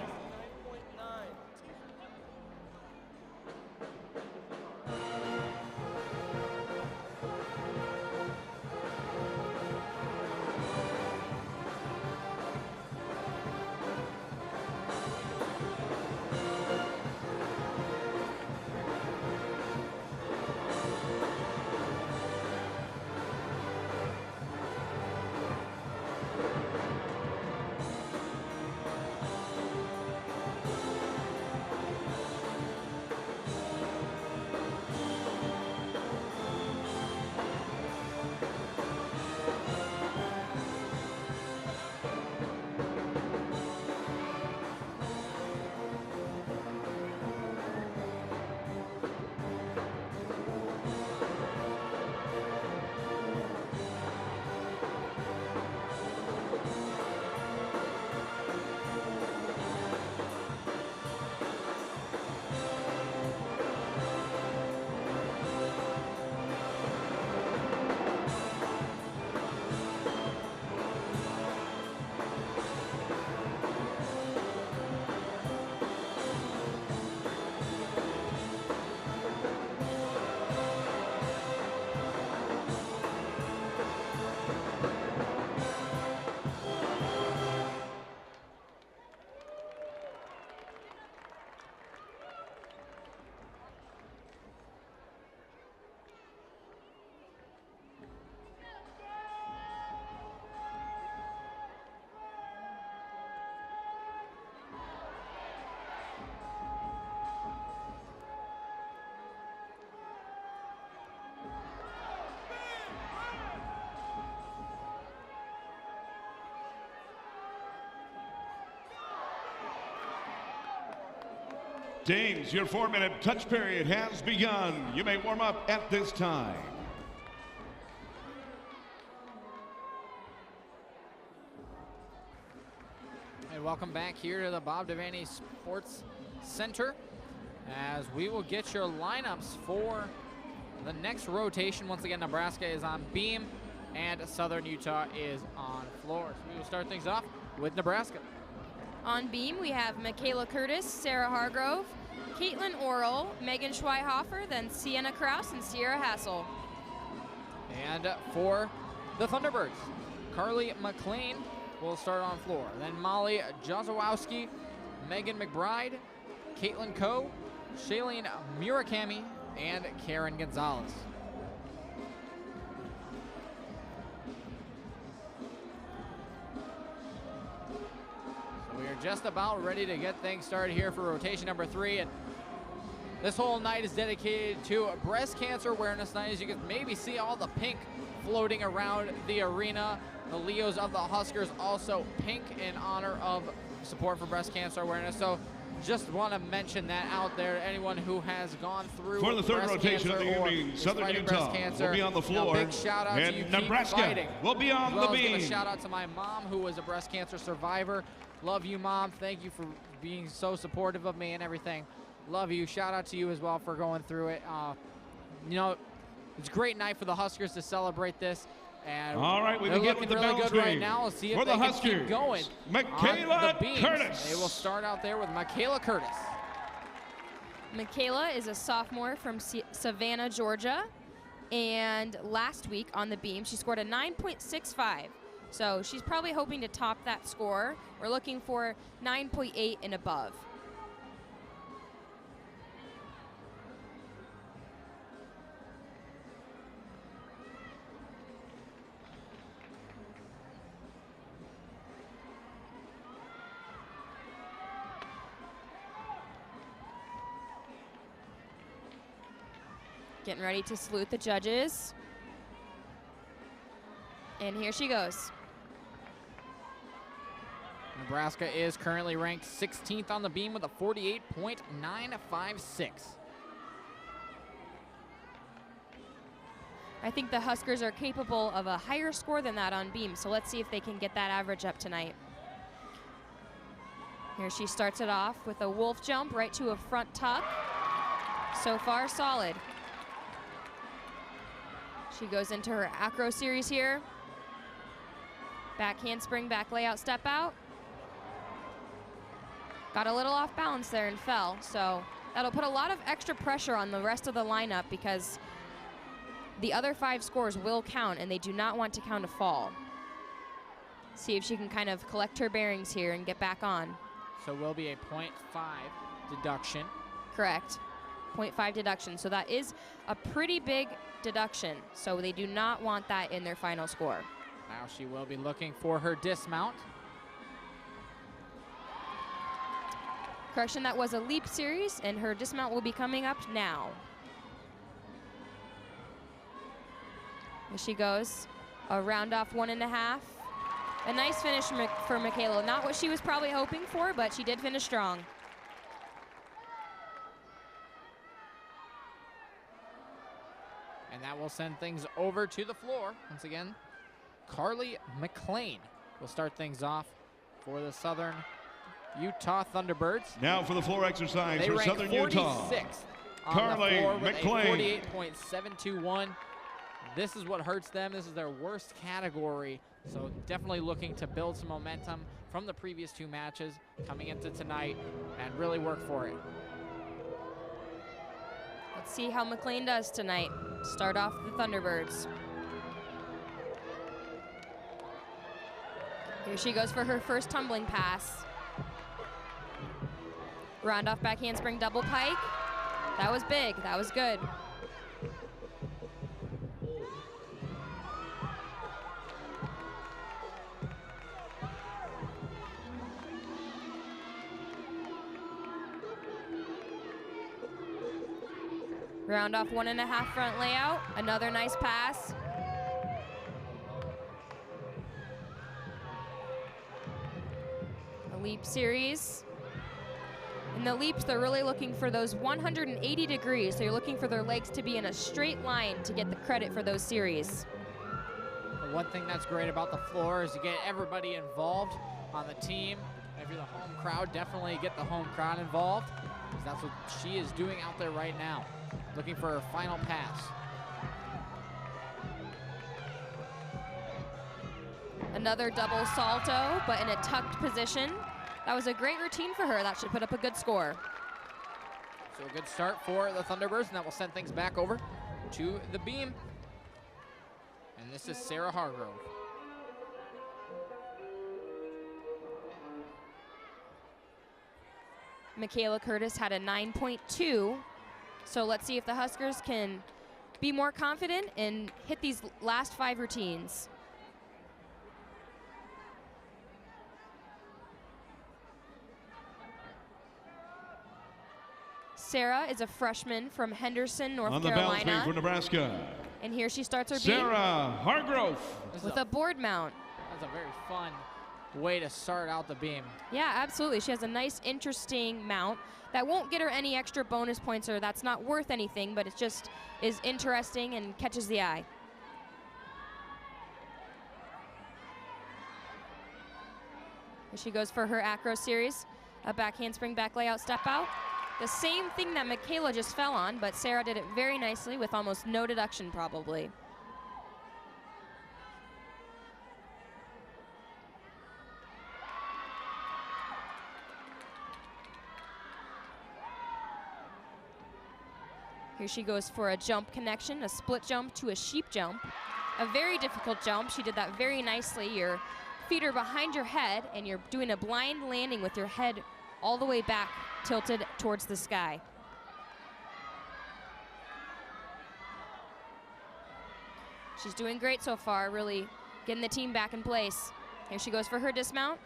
Teams, your 4-minute touch period has begun. You may warm up at this time. And welcome back here to the Bob Devaney Sports Center as we will get your lineups for the next rotation. Once again, Nebraska is on beam and Southern Utah is on floor. So we will start things off with Nebraska. On beam, we have Michaela Curtis, Sarah Hargrove, Caitlin Orrell, Megan Schweihofer, then Sienna Kraus and Sierra Hassel. And for the Thunderbirds, Carly McLean will start on floor. Then Molly Jozowski, Megan McBride, Caitlin Coe, Shailene Murakami, and Karen Gonzalez. We are just about ready to get things started here for rotation number 3. And this whole night is dedicated to Breast Cancer Awareness Night. As you can maybe see all the pink floating around the arena. The Leos of the Huskers also pink in honor of support for breast cancer awareness. So just want to mention that out there. Anyone who has gone through for the third rotation of the evening, Southern Utah will be on the floor, big shout out and to you, Nebraska will be on the beam. Give a shout out to my mom, who was a breast cancer survivor. Love you, Mom. Thank you for being so supportive of me and everything. Love you. Shout out to you as well for going through it. You know, it's a great night for the Huskers to celebrate this. And all right, we they're begin looking with the really good screen. right now. Let's see if for they the can Huskers, keep going. Michaela Curtis. They will start out there with Michaela Curtis. Michaela is a sophomore from Savannah, Georgia. And last week on the beam, she scored a 9.65. So she's probably hoping to top that score. We're looking for 9.8 and above. Getting ready to salute the judges. And here she goes. Nebraska is currently ranked 16th on the beam with a 48.956. I think the Huskers are capable of a higher score than that on beam, so let's see if they can get that average up tonight. Here she starts it off with a wolf jump right to a front tuck. So far, solid. She goes into her acro series here. Back handspring, back layout, step out. Got a little off balance there and fell, so that'll put a lot of extra pressure on the rest of the lineup because the other 5 scores will count and they do not want to count a fall. See if she can kind of collect her bearings here and get back on. So will be a 0.5 deduction. Correct. 0.5 deduction. So that is a pretty big deduction. So they do not want that in their final score. Now she will be looking for her dismount. Correction, that was a leap series, and her dismount will be coming up now. Here she goes. A round off 1.5. A nice finish for Michaela. Not what she was probably hoping for, but she did finish strong. And that will send things over to the floor. Once again, Carly McLean will start things off for the Southern Utah Thunderbirds. Now for the floor exercise They for rank Southern Utah. 46th on Carly the floor with McLean. a 48.721. This is what hurts them. This is their worst category. So definitely looking to build some momentum from the previous 2 matches coming into tonight and really work for it. Let's see how McLean does tonight. Start off the Thunderbirds. Here she goes for her first tumbling pass. Round off back handspring double pike. That was big, that was good. Round off 1.5 front layout, another nice pass. A leap series. In the leaps, they're really looking for those 180 degrees. So you're looking for their legs to be in a straight line to get the credit for those series. The one thing that's great about the floor is you get everybody involved on the team. If you're the home crowd, definitely get the home crowd involved, because that's what she is doing out there right now. Looking for her final pass. Another double salto, but in a tucked position. That was a great routine for her. That should put up a good score. So a good start for the Thunderbirds, and that will send things back over to the beam. And this is Sarah Hargrove. Michaela Curtis had a 9.2. So let's see if the Huskers can be more confident and hit these last 5 routines. Sarah is a freshman from Henderson, North On the balance beam Carolina. for Nebraska, And here she starts her beam Sarah Hargrove. with a board mount. That's a very fun way to start out the beam. Yeah, absolutely. She has a nice, interesting mount that won't get her any extra bonus points, or that's not worth anything, but it just is interesting and catches the eye. Here she goes for her acro series. A back handspring, back layout, step out. The same thing that Michaela just fell on, but Sarah did it very nicely with almost no deduction probably. Here she goes for a jump connection, a split jump to a sheep jump. A very difficult jump. She did that very nicely. Your feet are behind your head and you're doing a blind landing with your head all the way back, tilted towards the sky. She's doing great so far, really getting the team back in place. Here she goes for her dismount.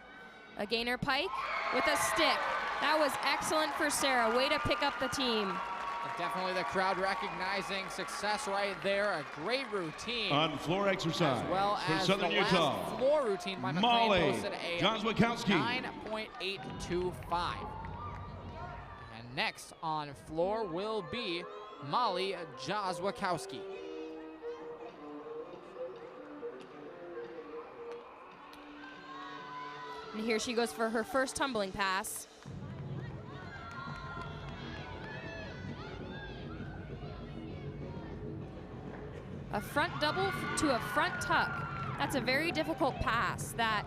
A gainer pike with a stick. That was excellent for Sarah. Way to pick up the team. And definitely the crowd recognizing success right there. A great routine. On floor exercise As well for as Southern the Utah, last floor routine by McLean Molly posted a Jozwikowski. 9.825. And next on floor will be Molly Jozwikowski. And here she goes for her first tumbling pass. A front double to a front tuck. That's a very difficult pass. That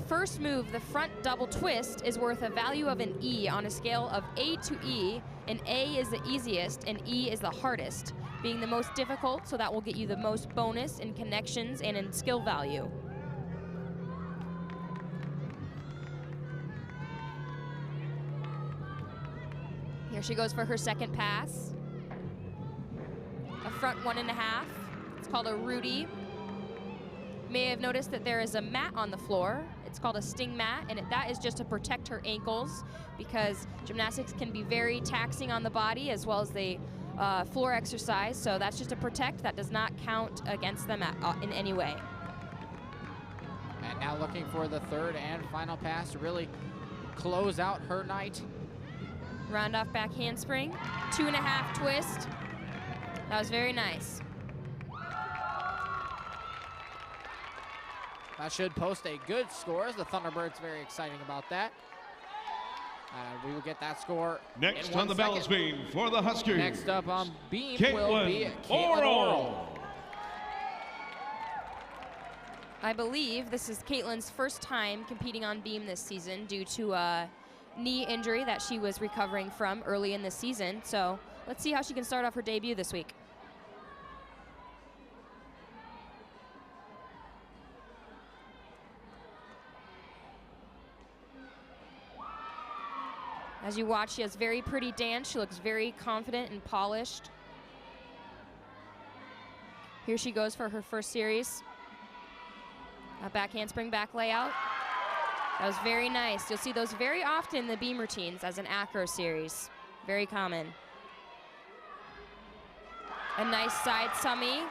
first move, the front double twist, is worth a value of an E on a scale of A to E, and A is the easiest and E is the hardest, being the most difficult, so that will get you the most bonus in connections and in skill value. Here she goes for her second pass. A front 1.5. It's called a Rudy. May have noticed that there is a mat on the floor. It's called a sting mat, and that is just to protect her ankles, because gymnastics can be very taxing on the body as well as the floor exercise. So that's just to protect. That does not count against them in any way. And now looking for the third and final pass to really close out her night. Round off back handspring, 2.5 twist. That was very nice. That should post a good score, as the Thunderbirds very exciting about that. We will get that score Next in on the balance beam for the Huskers. Next up on beam will be Caitlin Oral. I believe this is Caitlin's first time competing on beam this season due to a knee injury that she was recovering from early in the season. So let's see how she can start off her debut this week. As you watch, she has very pretty dance. She looks very confident and polished. Here she goes for her first series. A back handspring, back layout. That was very nice. You'll see those very often in the beam routines as an acro series. Very common. A nice side summy.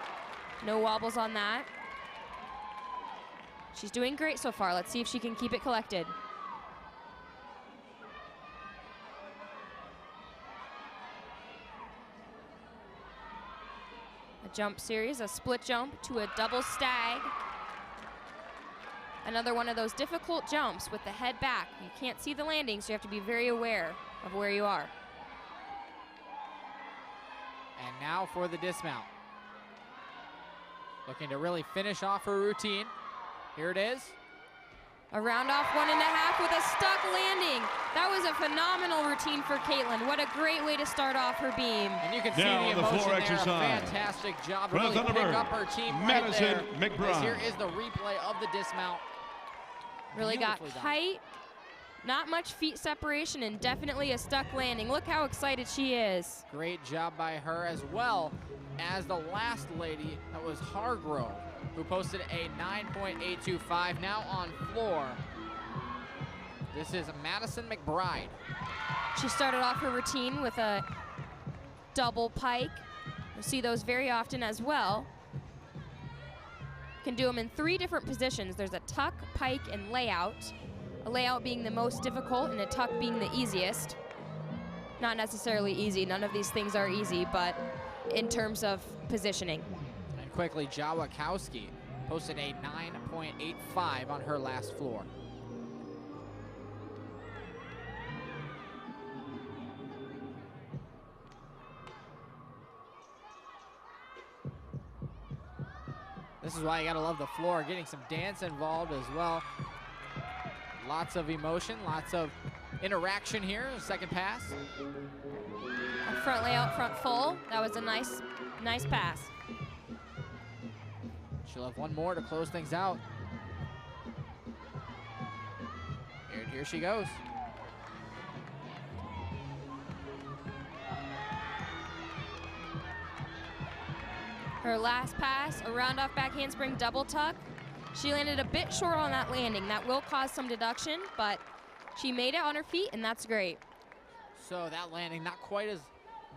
No wobbles on that. She's doing great so far. Let's see if she can keep it collected. A jump series, a split jump to a double stag. Another one of those difficult jumps with the head back. You can't see the landing, so you have to be very aware of where you are. And now for the dismount. Looking to really finish off her routine. Here it is. A round off 1.5 with a stuck landing. That was a phenomenal routine for Caitlin. What a great way to start off her beam. And you can see Now the the emotion floor there. exercise. A fantastic job to For the really pick Thunderbird, up her team right Madison there. McBride. As here is the replay of the dismount. Really got Beautifully done. height, not much feet separation, and definitely a stuck landing. Look how excited she is. Great job by her, as well as the last lady, that was Hargrove, who posted a 9.825. Now on floor, this is Madison McBride. She started off her routine with a double pike. You'll see those very often as well. Can do them in 3 different positions. There's a tuck, pike, and layout. A layout being the most difficult and a tuck being the easiest. Not necessarily easy, none of these things are easy, but in terms of positioning. And quickly, Jawakowski posted a 9.85 on her last floor. This is why you gotta love the floor, getting some dance involved as well. Lots of emotion, lots of interaction here. Second pass. A front layout, front full. That was a nice pass. She'll have one more to close things out. Here she goes. Her last pass, a round off back handspring double tuck. She landed a bit short on that landing. That will cause some deduction, but she made it on her feet, and that's great. So that landing not quite as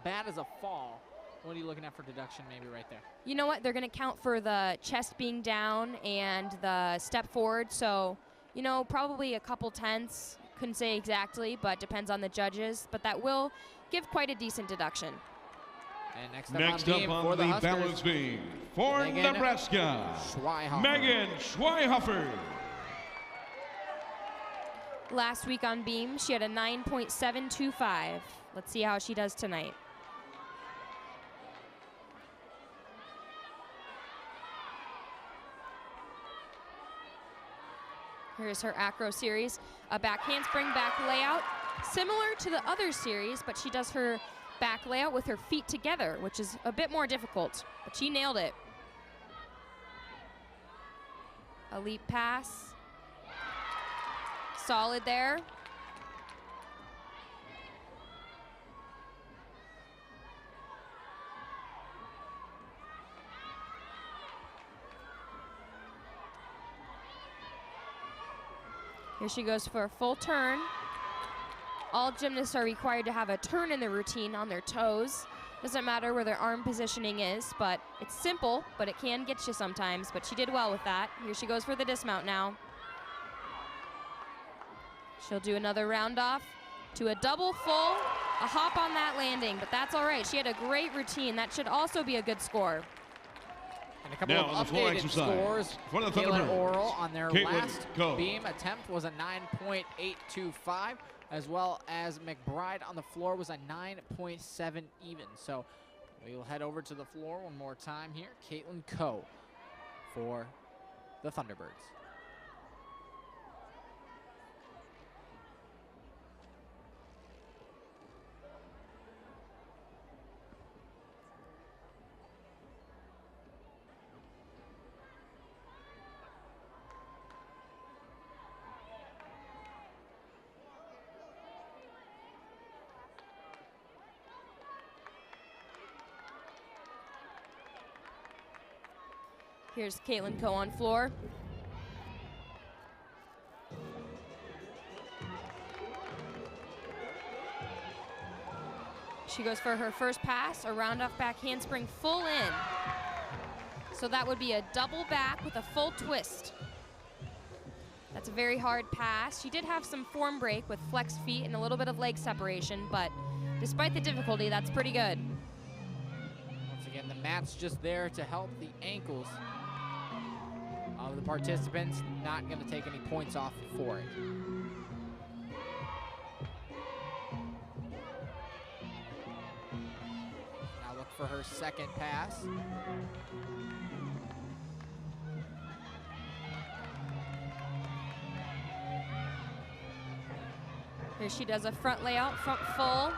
bad as a fall. What are you looking at for deduction maybe right there? You know what? They're going to count for the chest being down and the step forward. So, you know, probably a couple tenths. Couldn't say exactly, but depends on the judges. But that will give quite a decent deduction. And next Next up up on on for the the Huskers, balance beam for Megan Nebraska, Schweihofer. Megan Schweihofer. Last week on beam, she had a 9.725. Let's see how she does tonight. Here's her acro series, a back handspring, back layout, similar to the other series, but she does her back layout with her feet together, which is a bit more difficult, but she nailed it. A leap pass, solid there. Here she goes for a full turn. All gymnasts are required to have a turn in the routine on their toes. Doesn't matter where their arm positioning is, but it's simple, but it can get you sometimes, but she did well with that. Here she goes for the dismount now. She'll do another round off to a double full, a hop on that landing, but that's all right. She had a great routine. That should also be a good score. And a couple Now, of on the floor updated exercise scores. for the Kayla Thunderbirds. Oral on their Caitlin last Coe. beam attempt was a 9.825, as well as McBride on the floor was a 9.7 even. So we'll head over to the floor one more time here. Caitlin Coe for the Thunderbirds. Here's Caitlin Coe on floor. She goes for her first pass, a round off back handspring full in. So that would be a double back with a full twist. That's a very hard pass. She did have some form break with flexed feet and a little bit of leg separation, but despite the difficulty, that's pretty good. Once again, the mat's just there to help the ankles of the participants, not going to take any points off for it. Now look for her second pass. Here she does a front layout, front full.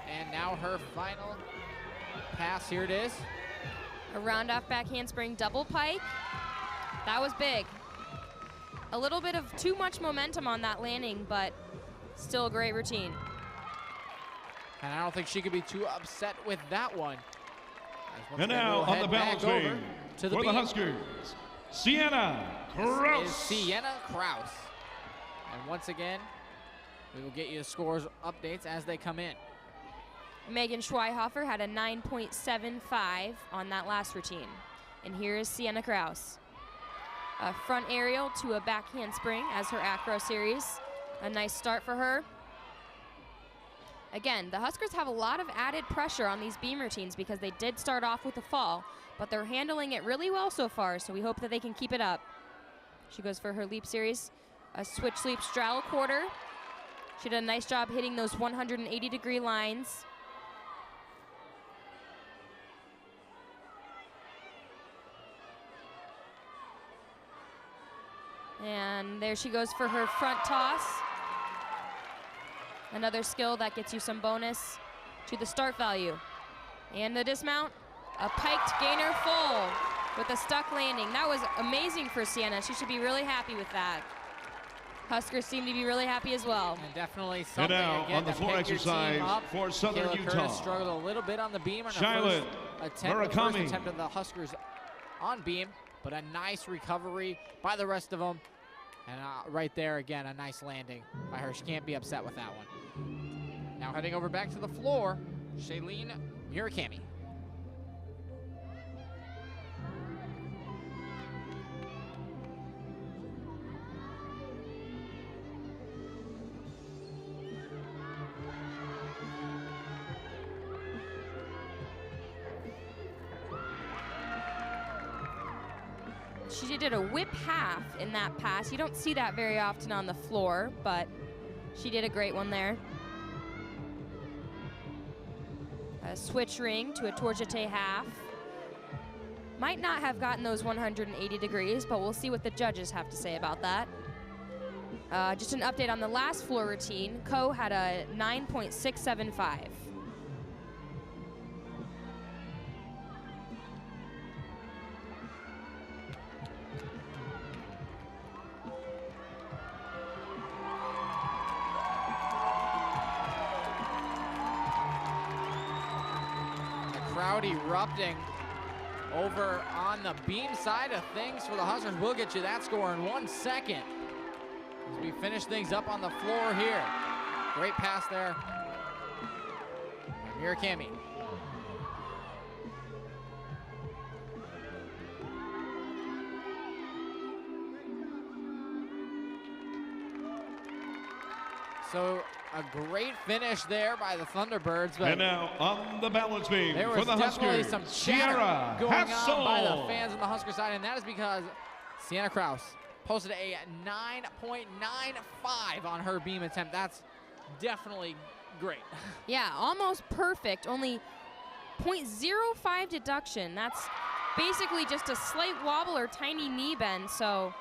And now her final pass, here it is. A round off back handspring double pike. That was big. A little bit of too much momentum on that landing, but still a great routine. And I don't think she could be too upset with that one. And now on the balance beam to the for beam. the Huskers, Sienna Kraus. This is Sienna Kraus. And once again, we will get you the scores updates as they come in. Megan Schweihofer had a 9.75 on that last routine. And here is Sienna Kraus. A front aerial to a back handspring as her acro series. A nice start for her. Again, the Huskers have a lot of added pressure on these beam routines because they did start off with a fall, but they're handling it really well so far, so we hope that they can keep it up. She goes for her leap series, a switch leap straddle quarter. She did a nice job hitting those 180-degree lines. And there she goes for her front toss. Another skill that gets you some bonus to the start value. And the dismount, a piked gainer full with a stuck landing. That was amazing for Sienna. She should be really happy with that. Huskers seem to be really happy as well. And definitely something And now again on the to floor pick your team exercise up. for Southern Kayla Utah. Curtis struggled a little bit on the beam on her Charlotte first attempt, the first Murakami. attempt of the Huskers on beam, but a nice recovery by the rest of them. And right there, again, a nice landing by her. She can't be upset with that one. Now heading over back to the floor, Shailene Murakami. she did a whip half in that pass. You don't see that very often on the floor, but she did a great one there. A switch ring to a tourjete half. Might not have gotten those 180 degrees, but we'll see what the judges have to say about that. Just an update on the last floor routine. Ko had a 9.675. The crowd erupting over on the beam side of things for the Huskers. We'll get you that score in 1 second as we finish things up on the floor here. Great pass there. Murakami. So a great finish there by the Thunderbirds. But And now on the balance beam there for was the definitely Huskers, some chatter Sierra going on by the Hassel. fans on the Husker side, and that is because Sienna Kraus posted a 9.95 on her beam attempt. That's definitely great. Yeah, almost perfect. Only 0.05 deduction. That's basically just a slight wobble or tiny knee bend. So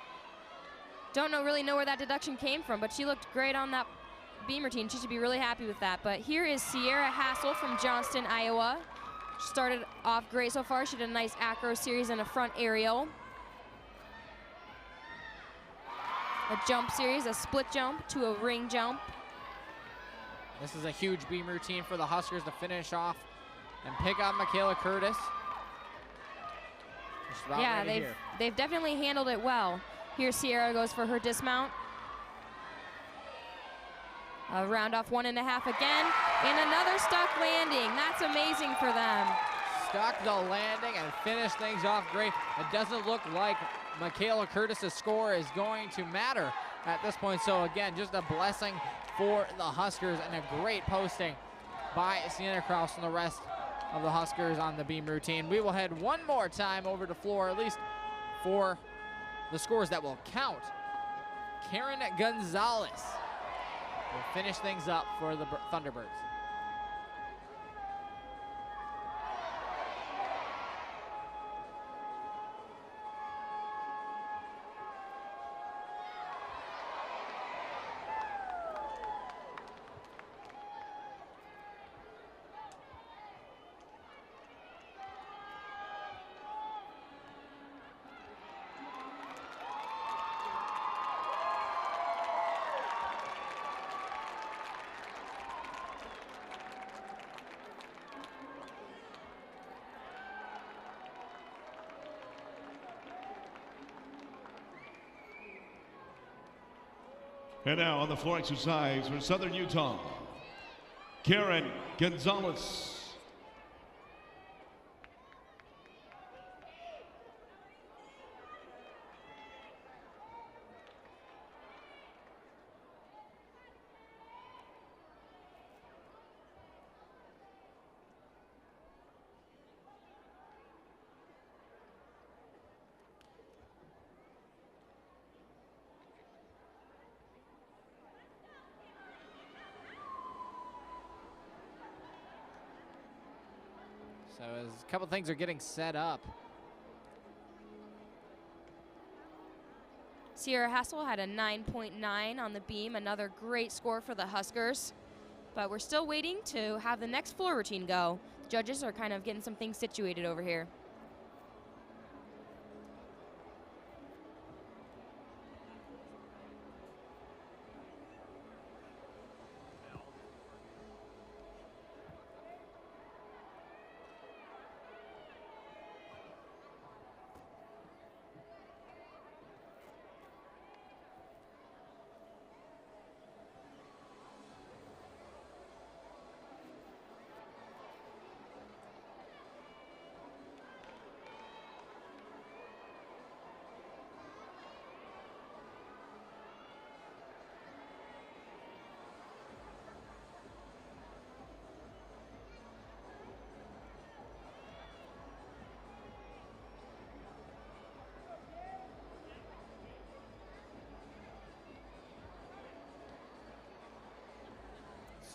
don't really know where that deduction came from, but she looked great on that beam routine. She should be really happy with that. But here is Sierra Hassel from Johnston, Iowa. She started off great so far. She did a nice acro series and a front aerial. A jump series, a split jump to a ring jump. This is a huge beam routine for the Huskers to finish off and pick up Michaela Curtis. Just about Yeah, ready here. they've definitely handled it well. Here Sierra goes for her dismount. Round off 1.5 again, and another stuck landing. That's amazing for them. Stuck the landing and finished things off great. It doesn't look like Michaela Curtis's score is going to matter at this point. So again, just a blessing for the Huskers and a great posting by Sienna Kraus and the rest of the Huskers on the beam routine. We will head one more time over to floor, at least for the scores that will count. Karen Gonzalez will finish things up for the Thunderbirds. And now on the floor exercise for Southern Utah, Karen Gonzalez. So as a couple things are getting set up. Sierra Hassel had a 9.9 on the beam, another great score for the Huskers. But we're still waiting to have the next floor routine go. The judges are kind of getting some things situated over here.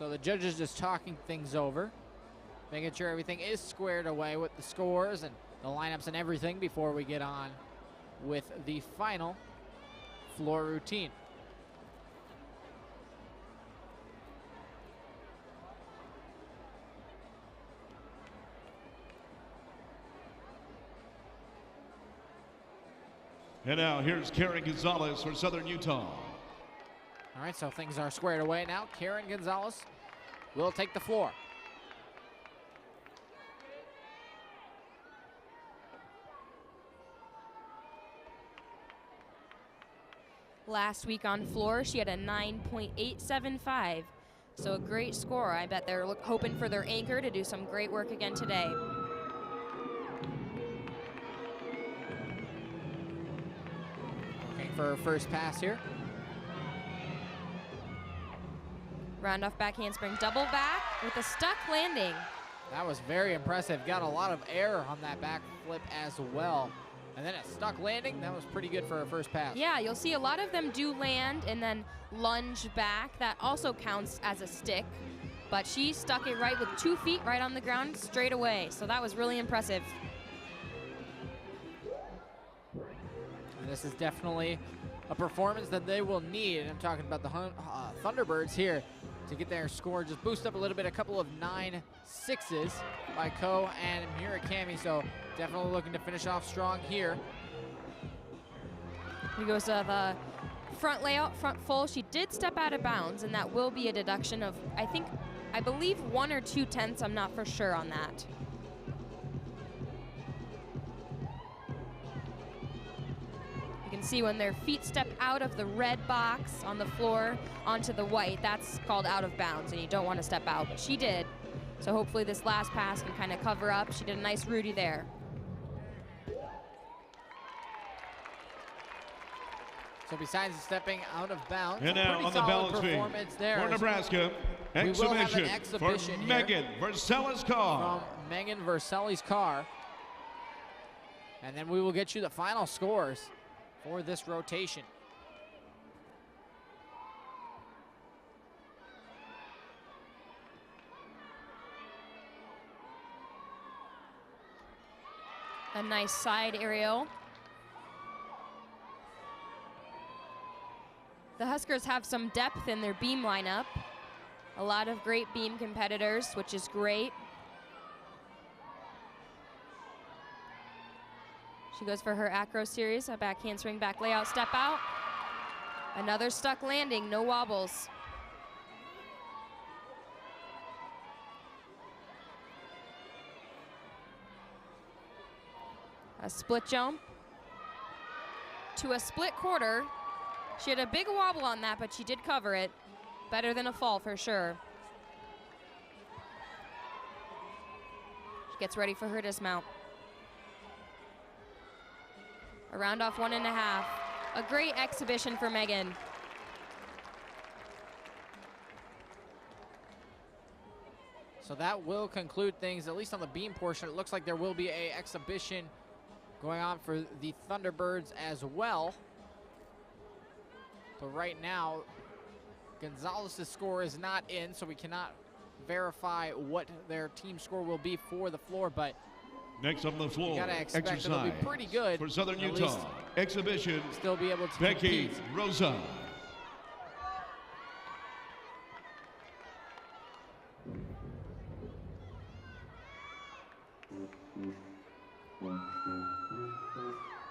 So the judges just talking things over, making sure everything is squared away with the scores and the lineups and everything before we get on with the final floor routine. And now here's Karen Gonzalez for Southern Utah. All right, so things are squared away now. Karen Gonzalez will take the floor. Last week on floor, she had a 9.875. So a great score. I bet they're hoping for their anchor to do some great work again today. Looking for her first pass here. Round off back handspring double back with a stuck landing. That was very impressive. Got a lot of air on that back flip as well. And then a stuck landing. That was pretty good for her first pass. Yeah, you'll see a lot of them do land and then lunge back. That also counts as a stick. But she stuck it right with 2 feet right on the ground straight away. So that was really impressive. And this is definitely a performance that they will need. And I'm talking about the Thunderbirds here to get their score just boost up a little bit. A couple of 9.6s by Ko and Murakami. So definitely looking to finish off strong here. He goes to the front layout, front full. She did step out of bounds, and that will be a deduction of, I believe 1 or 2 tenths. I'm not for sure on that. You can see when their feet step out of the red box on the floor onto the white, that's called out of bounds, and you don't want to step out, but she did. So hopefully this last pass can kind of cover up. She did a nice Rudy there. So besides stepping out of bounds, and now on the balance beam for Nebraska, exhibition for Megan Versailles Carr. From Megan Versailles Carr. And then we will get you the final scores for this rotation. A nice side aerial. The Huskers have some depth in their beam lineup. A lot of great beam competitors, which is great. She goes for her acro series, a back handspring, back layout, step out. Another stuck landing, no wobbles. A split jump to a split quarter. She had a big wobble on that, but she did cover it. Better than a fall for sure. She gets ready for her dismount. A round off 1.5. A great exhibition for Megan. So that will conclude things, at least on the beam portion. It looks like there will be an exhibition going on for the Thunderbirds as well. But right now, Gonzalez's score is not in, so we cannot verify what their team score will be for the floor, but next on the floor, you gotta expect exercise it'll be pretty good for Southern at Utah. least Exhibition, still be able to Becky compete. Rosa.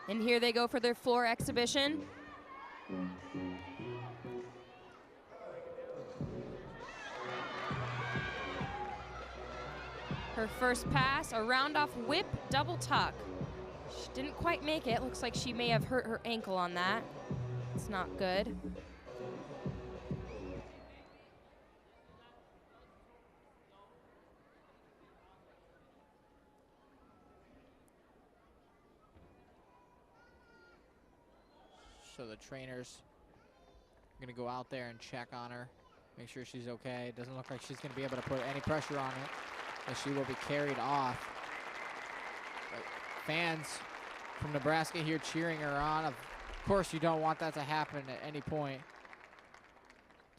And here they go for their floor exhibition. Her first pass, a round off whip double tuck. She didn't quite make it. Looks like she may have hurt her ankle on that. It's not good. So the trainer's gonna go out there and check on her, make sure she's okay. It doesn't look like she's gonna be able to put any pressure on her, as she will be carried off. But fans from Nebraska here cheering her on. Of course, you don't want that to happen at any point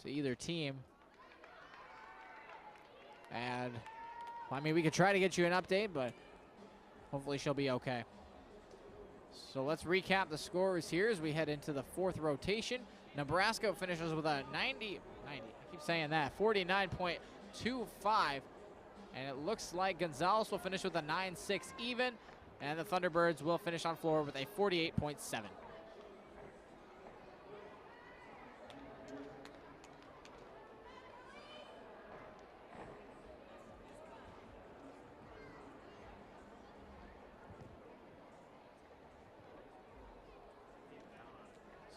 to either team. And, I mean, we could try to get you an update, but hopefully she'll be okay. So let's recap the scores here as we head into the 4th rotation. Nebraska finishes with a 49.25. And it looks like Gonzalez will finish with a 9-6 even. And the Thunderbirds will finish on floor with a 48.7.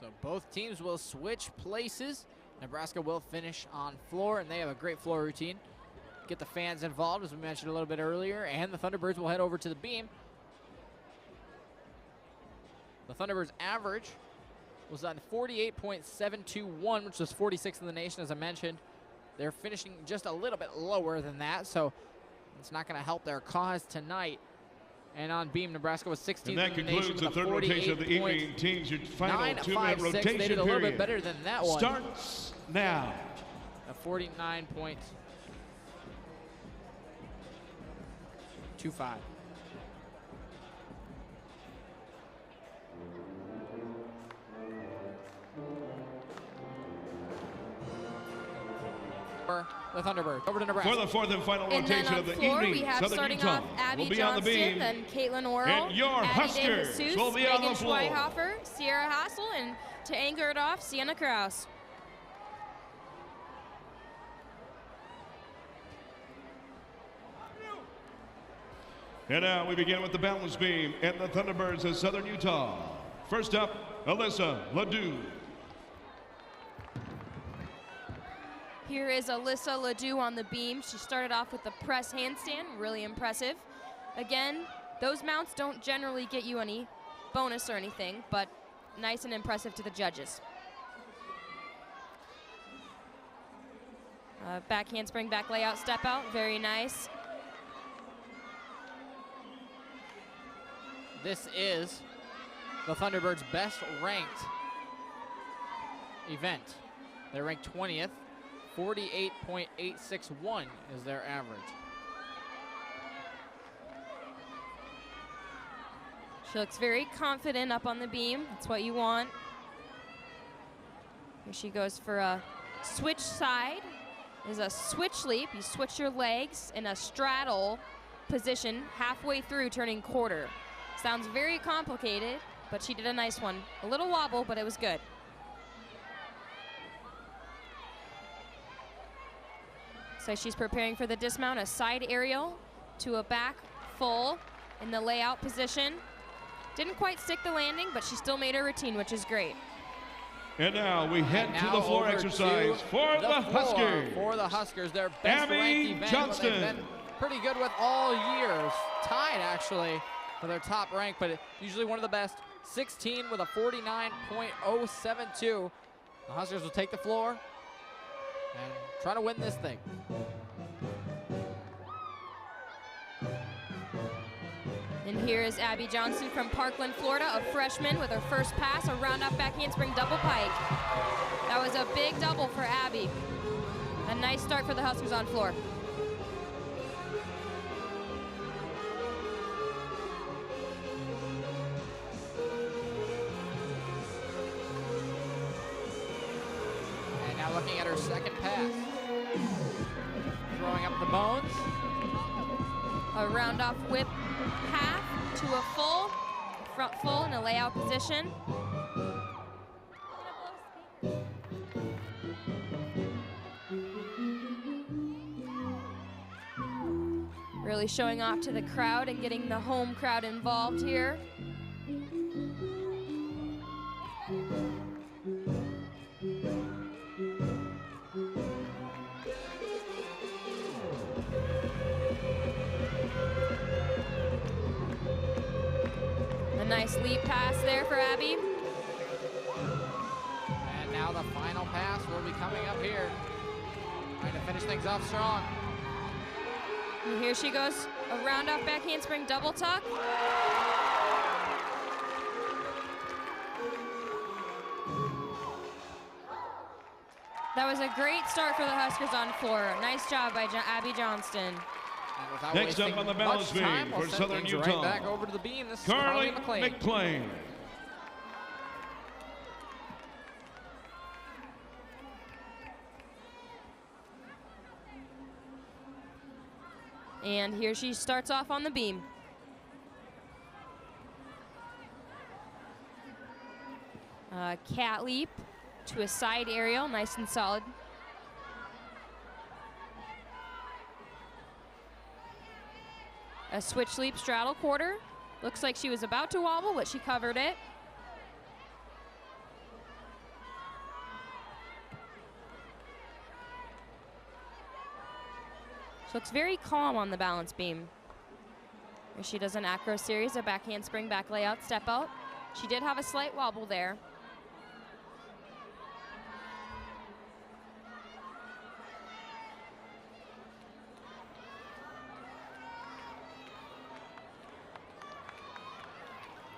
So both teams will switch places. Nebraska will finish on floor, and they have a great floor routine. Get the fans involved, as we mentioned a little bit earlier, and the Thunderbirds will head over to the beam. The Thunderbirds' average was on 48.721, which was 46th in the nation, as I mentioned. They're finishing just a little bit lower than that, so it's not going to help their cause tonight. And on beam, Nebraska was 16th in the nation. And that concludes the 3rd rotation of the evening. Teams, your final 2-minute rotation They did a little bit better than that one. Starts now. A 49.25. The Thunderbirds over to Nebraska. For the 4th and final And then rotation on of the floor, evening, we have Southern starting Utah off Abby will be on the Johnston, beam. then Caitlin Orrell, And your Addie Huskers DeJesus, will be Megan on the floor. Schweihofer, Sierra Hassel, and to anchor it off, Sienna Kraus. And now we begin with the balance beam and the Thunderbirds of Southern Utah. First up, Alyssa Ledoux. Here is Alyssa Ledoux on the beam. She started off with the press handstand, really impressive. Again, those mounts don't generally get you any bonus or anything, but nice and impressive to the judges. Back handspring, back layout, step out, very nice. This is the Thunderbirds' best ranked event. They're ranked 20th. 48.861 is their average. She looks very confident up on the beam. That's what you want. Here she goes for a switch side. Is a switch leap. You switch your legs in a straddle position halfway through turning quarter. Sounds very complicated, but she did a nice one. A little wobble, but it was good. So she's preparing for the dismount, a side aerial to a back full in the layout position. Didn't quite stick the landing, but she still made her routine, which is great. And now we head to the floor exercise for the Huskers. For the Huskers, their best ranked event. Johnston. They've been pretty good with all years. Tied, actually, for their top rank, but usually one of the best. 16 with a 49.072. The Huskers will take the floor and try to win this thing. And here is Abby Johnson from Parkland, Florida, a freshman with her first pass, a round-up back handspring double pike. That was a big double for Abby. A nice start for the Huskers on floor. And now looking at her second pass. Throwing up the bones. A round-off whip half to a full, front full in a layout position. Really showing off to the crowd and getting the home crowd involved here. A nice leap pass there for Abby. And now the final pass will be coming up here. Trying to finish things off strong. And here she goes, a round-off back handspring double tuck. That was a great start for the Huskers on floor. Nice job by Abby Johnston. And without Next up wasting on the balance much time, beam we'll for send Southern things Utah, right back over to the beam. This is Carly Carly McLean. McLean. And here she starts off on the beam. Cat leap to a side aerial, nice and solid. A switch leap straddle quarter. Looks like she was about to wobble, but she covered it. She looks very calm on the balance beam. Here she does an acro series, a back handspring, back layout, step out. She did have a slight wobble there.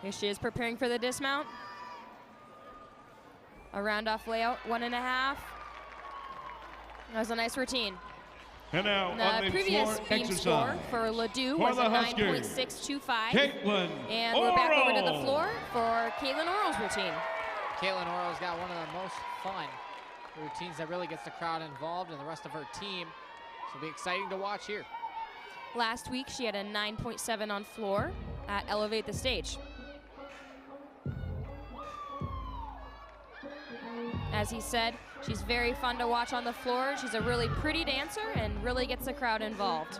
Here she is preparing for the dismount. A round off layout, 1.5. That was a nice routine. And now on The the previous floor beam score exercise for Ledoux for was a the Huskers, 9.625. Caitlin And we're back over to the Oral. floor for Caitlin Oral's routine. Caitlin Oral's got one of the most fun routines that really gets the crowd involved and the rest of her team. So it'll be exciting to watch here. Last week she had a 9.7 on floor at Elevate the Stage. As he said, she's very fun to watch on the floor. She's a really pretty dancer and really gets the crowd involved.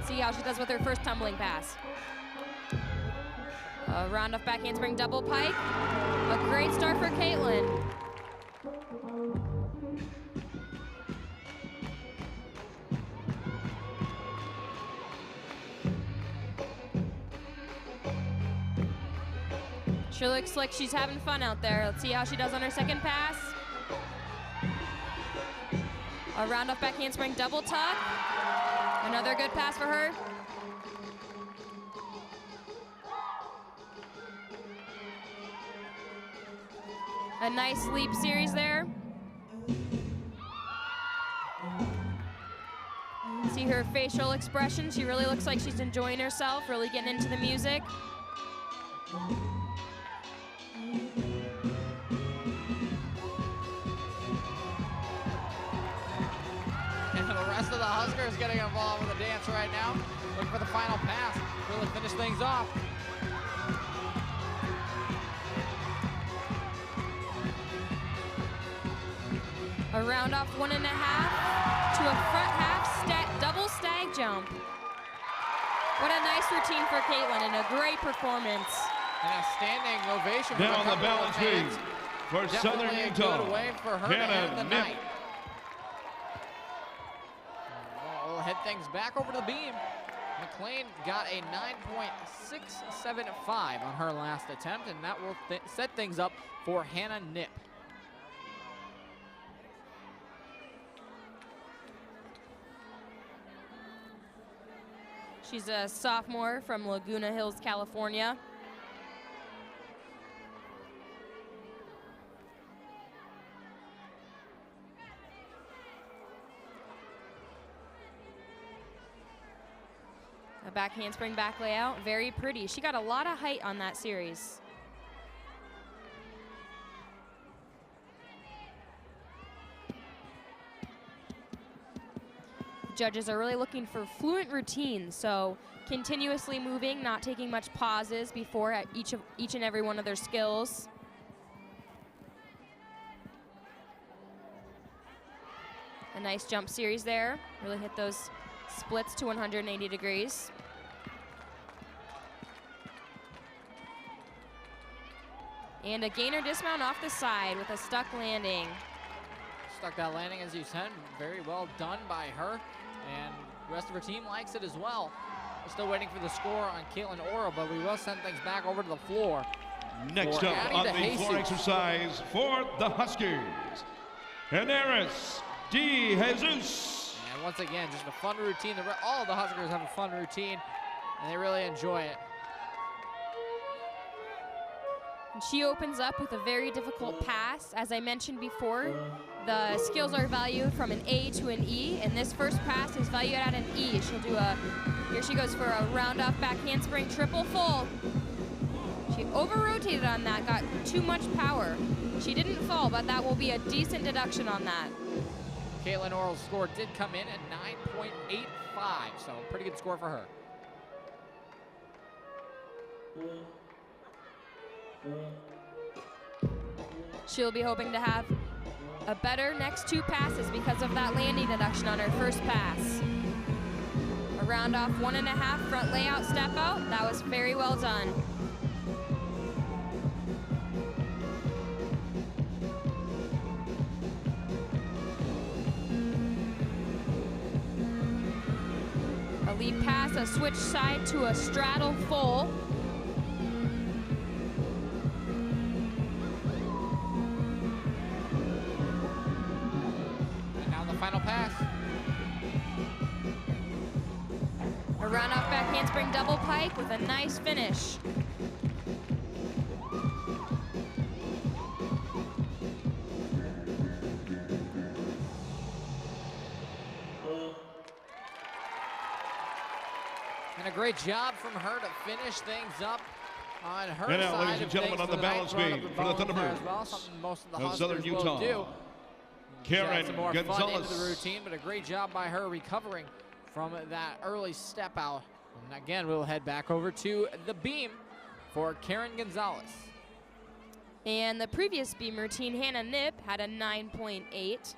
See how she does with her first tumbling pass. A round off back handspring double pike. A great start for Caitlin. Sure looks like she's having fun out there. Let's see how she does on her second pass. A round off back handspring double tuck. Another good pass for her. A nice leap series there. See her facial expression. She really looks like she's enjoying herself, really getting into the music. And the rest of the Huskers getting involved with the dance right now. Looking for the final pass. Really finish things off. A round off 1.5 to a front half double stag jump. What a nice routine for Caitlin and a great performance. And a standing ovation. Now from on a the couple of balance beam fans. for Southern Definitely a Utah, good way for her to end the Hannah night. Nip. We'll head things back over to the beam. McLean got a 9.675 on her last attempt, and that will set things up for Hannah Nip. She's a sophomore from Laguna Hills, California. A back handspring back layout, very pretty. She got a lot of height on that series. Judges are really looking for fluent routines, so continuously moving, not taking much pauses before at each and every one of their skills. A nice jump series there. Really hit those splits to 180 degrees. And a gainer dismount off the side with a stuck landing. Stuck that landing, as you said. Very well done by her. And the rest of her team likes it as well. We're still waiting for the score on Caitlin Oro, but we will send things back over to the floor. Next for up Addie on de the Jesus. floor exercise for the Huskers, Henares de Jesus. And once again, just a fun routine. All of the Huskers have a fun routine, and they really enjoy it. And she opens up with a very difficult pass. As I mentioned before, the skills are valued from an A to an E, and this first pass is valued at an E. She'll do here she goes for a round off back handspring triple full. She over-rotated on that, got too much power. She didn't fall, but that will be a decent deduction on that. Caitlin Orrell's score did come in at 9.85, so pretty good score for her. She'll be hoping to have a better next two passes because of that landing deduction on her first pass. A round off 1.5 front layout step out. That was very well done. A lead pass, a switch side to a straddle full. Final pass. A run off back handspring double pike with a nice finish. And a great job from her to finish things up on her and now, side ladies and gentlemen, on the balance beam for the Thunderbirds well, something most of the of Huskers Southern Utah, will do. Karen Some more fun into the Gonzalez. routine, but a great job by her recovering from that early step out. And again, we'll head back over to the beam for Karen Gonzalez. And the previous beam routine, Hannah Knipp, had a 9.8.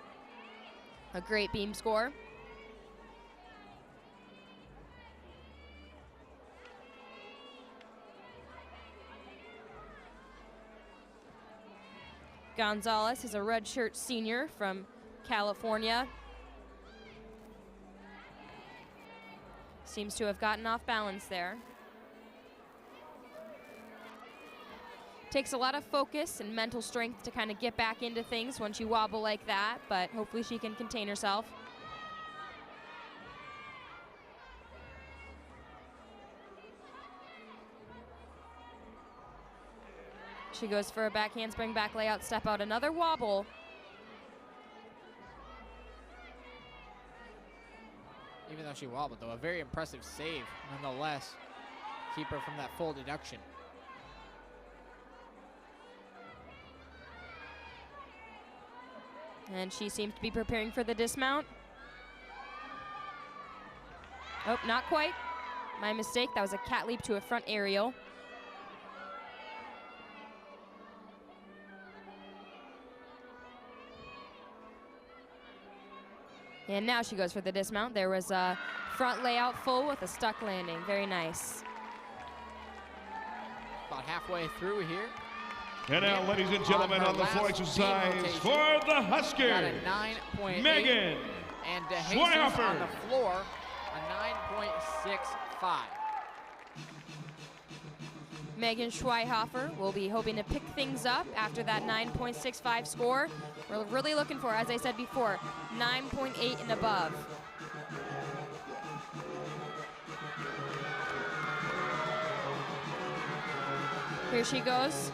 A great beam score. Gonzalez is a redshirt senior from California. Seems to have gotten off balance there. Takes a lot of focus and mental strength to kind of get back into things once you wobble like that, but hopefully she can contain herself. She goes for a back handspring, back layout, step out, another wobble. Even though she wobbled, though, a very impressive save nonetheless. Keep her from that full deduction. And she seems to be preparing for the dismount. Oh, not quite. My mistake, that was a cat leap to a front aerial. And now she goes for the dismount. There was a front layout full with a stuck landing. Very nice. About halfway through here. And now, ladies and gentlemen, on the floor exercise for the Huskers, got a 9.8. Megan and Jesus Schweihofer on the floor, a 9.65. Megan Schweihofer will be hoping to pick things up after that 9.65 score. We're really looking for, as I said before, 9.8 and above. Here she goes.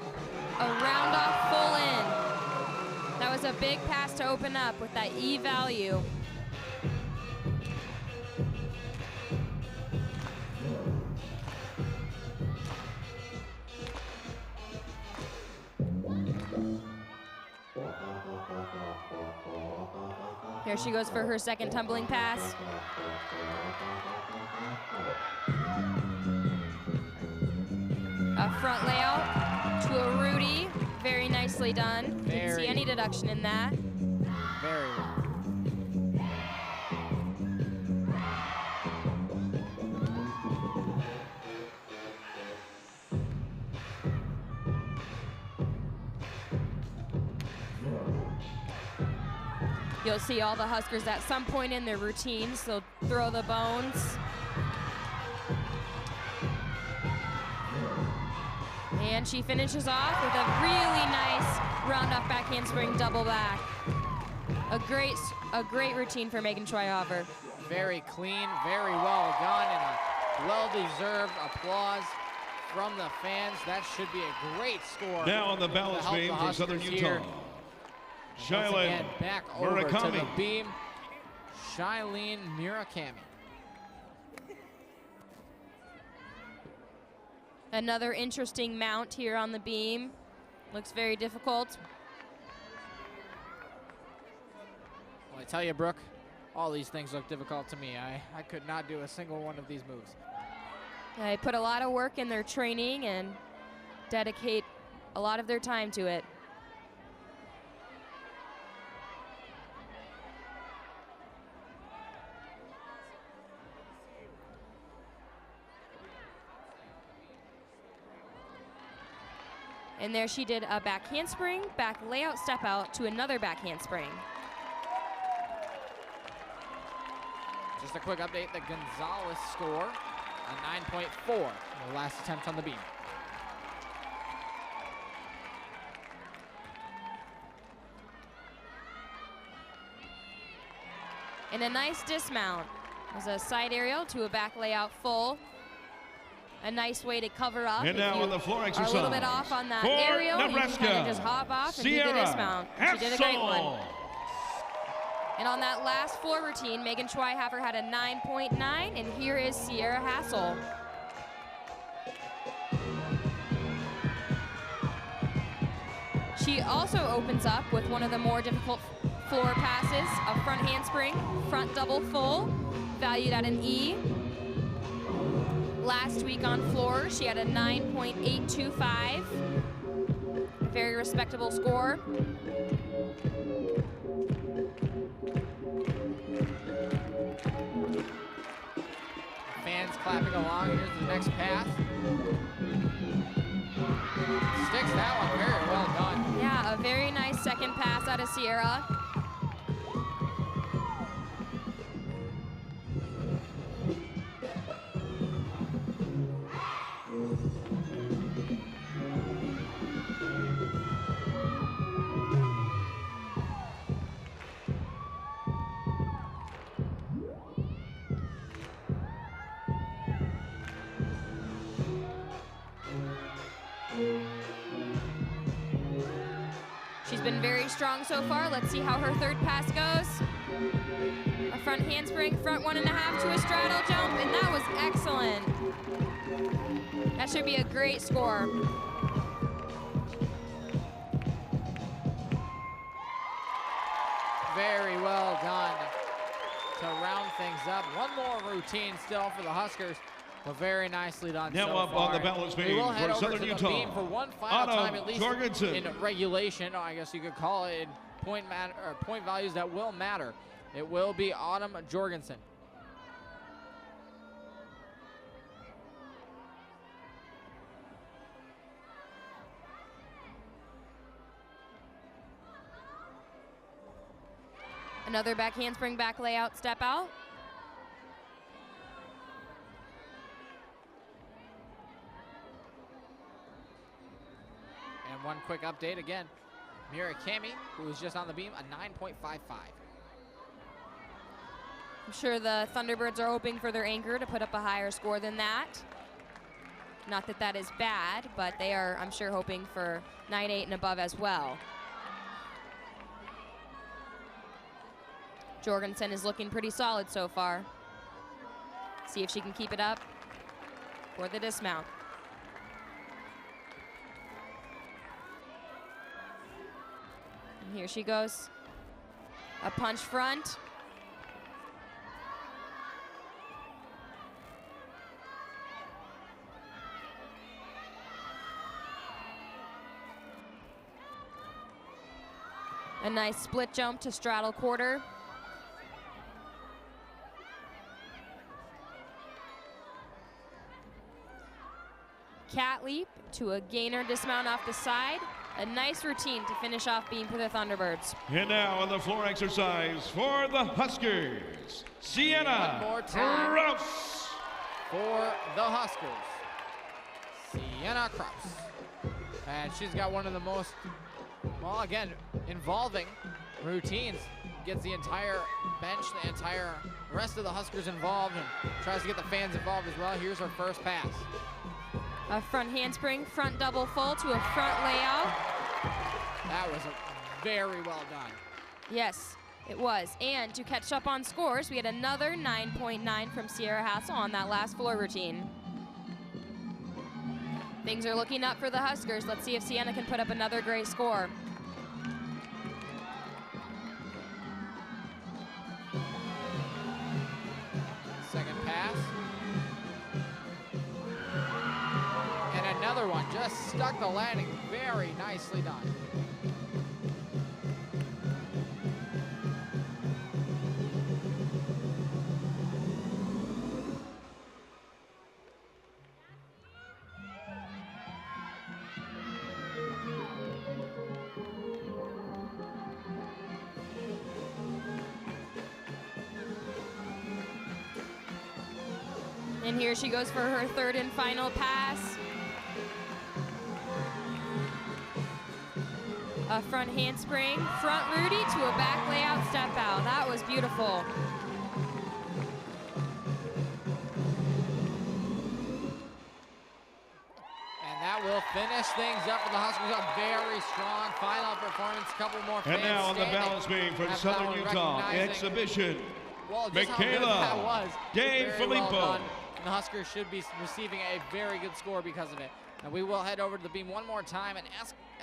A round off full in. That was a big pass to open up with that E value. Here she goes for her second tumbling pass. A front layout to a Rudy. Very nicely done. Didn't see any deduction in that. Very well. You'll see all the Huskers at some point in their routines. They'll throw the bones. And she finishes off with a really nice round off back handspring double back. A great routine for Megan Schweihofer. Very clean, very well done, and a well-deserved applause from the fans. That should be a great score. Now on the balance beam for Southern Utah. Shailene back over to the Murakami. beam. Shailene Murakami. Another interesting mount here on the beam. Looks very difficult. Well, I tell you, Brooke, all these things look difficult to me. I could not do a single one of these moves. They put a lot of work in their training and dedicate a lot of their time to it. And there she did a back handspring, back layout step out to another back handspring. Just a quick update, the Gonzalez score, a 9.4, the last attempt on the beam. And a nice dismount. It was a side aerial to a back layout full. A nice way to cover up. And now on the floor exercise. A little bit off on that for aerial. Nebraska, you can kind of just hop off and do the dismount. She did a great one. And on that last floor routine, Megan Schweihafer had a 9.9, and here is Sierra Hassel. She also opens up with one of the more difficult floor passes, a front handspring, front double full, valued at an E. Last week on floor, she had a 9.825. Very respectable score. Fans clapping along. Here's the next pass. Sticks that one very well done. Yeah, a very nice second pass out of Sierra. She's been very strong so far. Let's see how her third pass goes. A front handspring, front 1.5 to a straddle jump, and that was excellent. That should be a great score. Very well done to round things up. One more routine still for the Huskers, but very nicely done Now so up far. on the balance We beam will head for over Southern to the Utah. beam for one final time, at least Jorgensen. in regulation, or I guess you could call it in point values that will matter. It will be Autumn Jorgensen. Another back handspring, back layout, step out. And one quick update again. Murakami, who was just on the beam, a 9.55. I'm sure the Thunderbirds are hoping for their anchor to put up a higher score than that. Not that that is bad, but they are, I'm sure, hoping for 9.8 and above as well. Jorgensen is looking pretty solid so far. See if she can keep it up for the dismount. And here she goes. A punch front. A nice split jump to straddle quarter. Cat leap to a gainer dismount off the side. A nice routine to finish off beam for the Thunderbirds. And now on the floor exercise for the Huskers, Sienna One more time. Rouse. For the Huskers, Sienna Kraus. And she's got one of the most, well, again, involving routines. Gets the entire bench, the entire rest of the Huskers involved, and tries to get the fans involved as well. Here's her first pass. A front handspring, front double full to a front layout. That was very well done. Yes, it was. And to catch up on scores, we had another 9.9 from Sierra Hassel on that last floor routine. Things are looking up for the Huskers. Let's see if Sienna can put up another great score. Second pass. And another one, just stuck the landing. Very nicely done. And here she goes for her third and final pass. A front handspring, front Rudy to a back layout step out. That was beautiful. And that will finish things up for the Huskers. A very strong final performance. A couple more fans And now on the standing. balance beam from That's Southern how we're Utah, recognizing, exhibition, well, just how good that Michaela was. De Very Filippo. well done. And the Huskers should be receiving a very good score because of it. And we will head over to the beam one more time and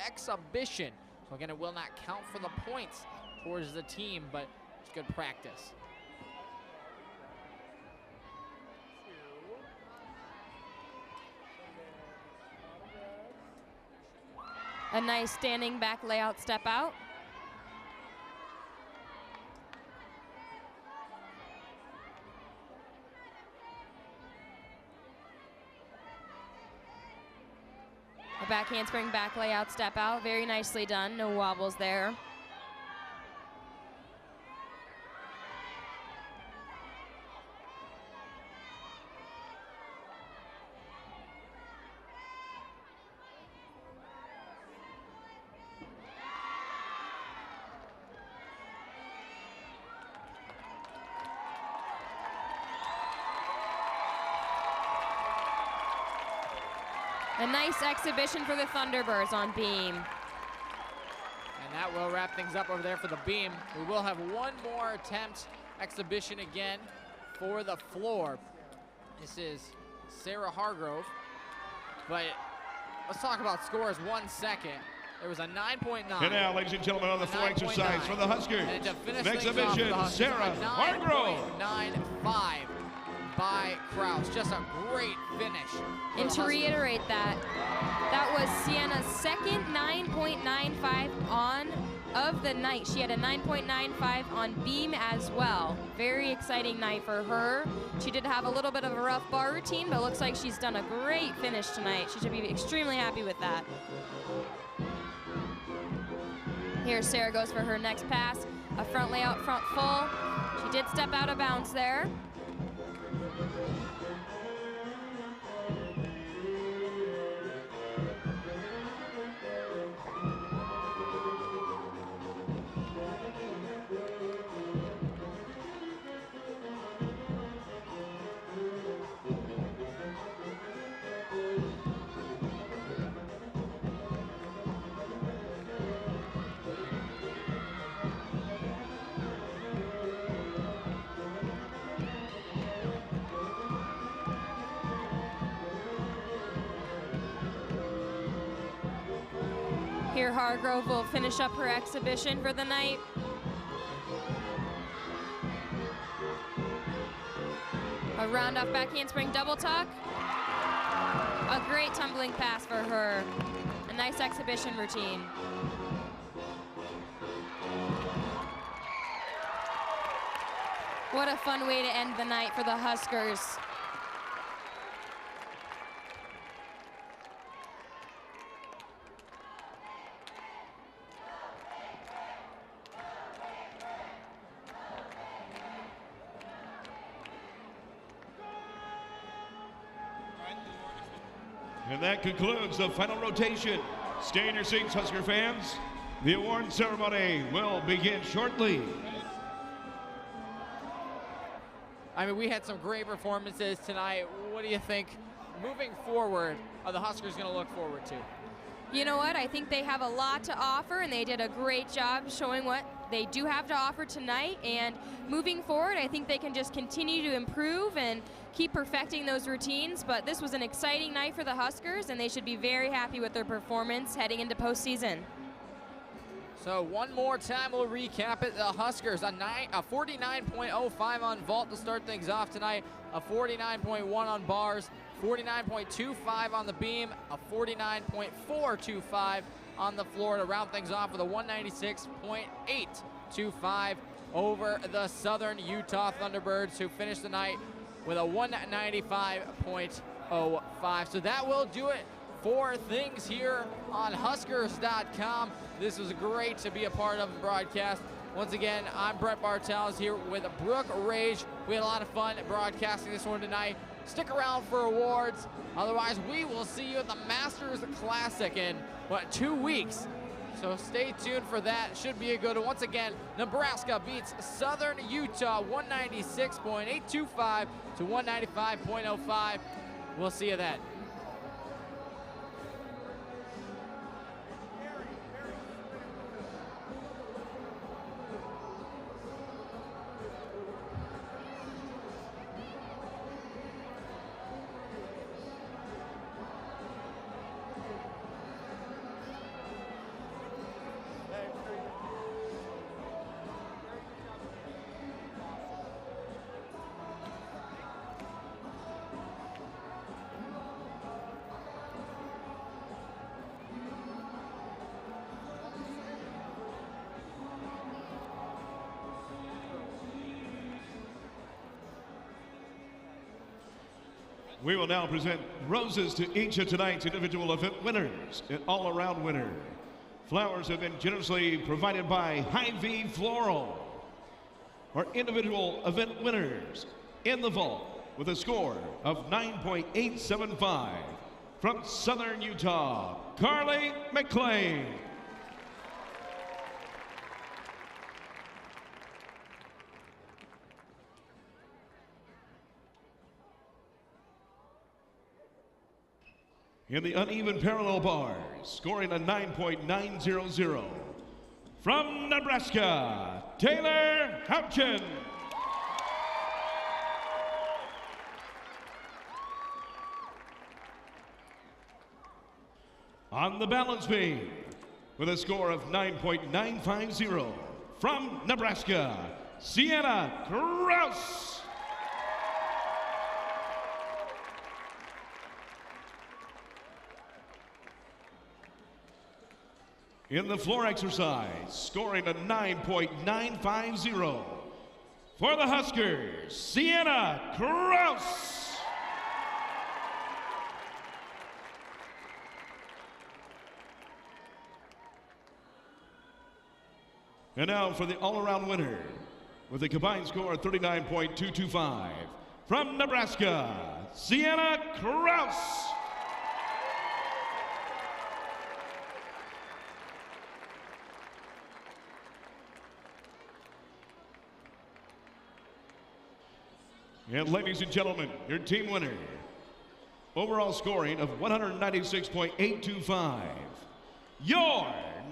exhibition. So again, it will not count for the points towards the team, but it's good practice. A nice standing back layout step out. A back handspring, back layout step out. Very nicely done, no wobbles there. A nice exhibition for the Thunderbirds on beam. And that will wrap things up over there for the beam. We will have one more attempt, exhibition again for the floor. This is Sarah Hargrove. But let's talk about scores 1 second. There was a 9.9. And now, ladies and gentlemen, on the floor exercise for the Huskers. And to finish Exhibition, things off, Sarah Hargrove. 9.95 by Kraus. Just a great finish. And to reiterate that was Sienna's second 9.95 of the night. She had a 9.95 on beam as well. Very exciting night for her. She did have a little bit of a rough bar routine, but it looks like she's done a great finish tonight. She should be extremely happy with that. Here Sarah goes for her next pass. A front layout, front full. She did step out of bounds there. Here Hargrove will finish up her exhibition for the night. A round off back handspring double tuck. A great tumbling pass for her. A nice exhibition routine. What a fun way to end the night for the Huskers. And that concludes the final rotation. Stay in your seats, Husker fans. The award ceremony will begin shortly. I mean, we had some great performances tonight. What do you think moving forward are the Huskers going to look forward to? You know what? I think they have a lot to offer, and they did a great job showing what they do have to offer tonight. And moving forward, I think they can just continue to improve and keep perfecting those routines. But this was an exciting night for the Huskers, and they should be very happy with their performance heading into postseason. So one more time, we'll recap it. The Huskers, a 49.05 on vault to start things off tonight, a 49.1 on bars, 49.25 on the beam, a 49.425 on the floor to round things off with a 196.825 over the Southern Utah Thunderbirds, who finished the night with a 195.05. So that will do it for things here on Huskers.com. This was great to be a part of the broadcast. Once again, I'm Brett Bartels here with Brooke Rage. We had a lot of fun broadcasting this one tonight. Stick around for awards. Otherwise, we will see you at the Masters Classic in, 2 weeks. So stay tuned for that. Should be a good one. Once again, Nebraska beats Southern Utah 196.825 to 195.05. We'll see you then. We will now present roses to each of tonight's individual event winners, an all-around winner. Flowers have been generously provided by Hy-Vee Floral. Our individual event winners in the vault with a score of 9.875 from Southern Utah, Carly McClain. In the uneven parallel bars, scoring a 9.900 from Nebraska, Taylor Houchin. On the balance beam, with a score of 9.950 from Nebraska, Sienna Kraus. In the floor exercise, scoring a 9.950 for the Huskers, Sienna Kraus. And now for the all-around winner, with a combined score of 39.225 from Nebraska, Sienna Kraus. And ladies and gentlemen, your team winner, overall scoring of 196.825, your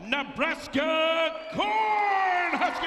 Nebraska Cornhuskers!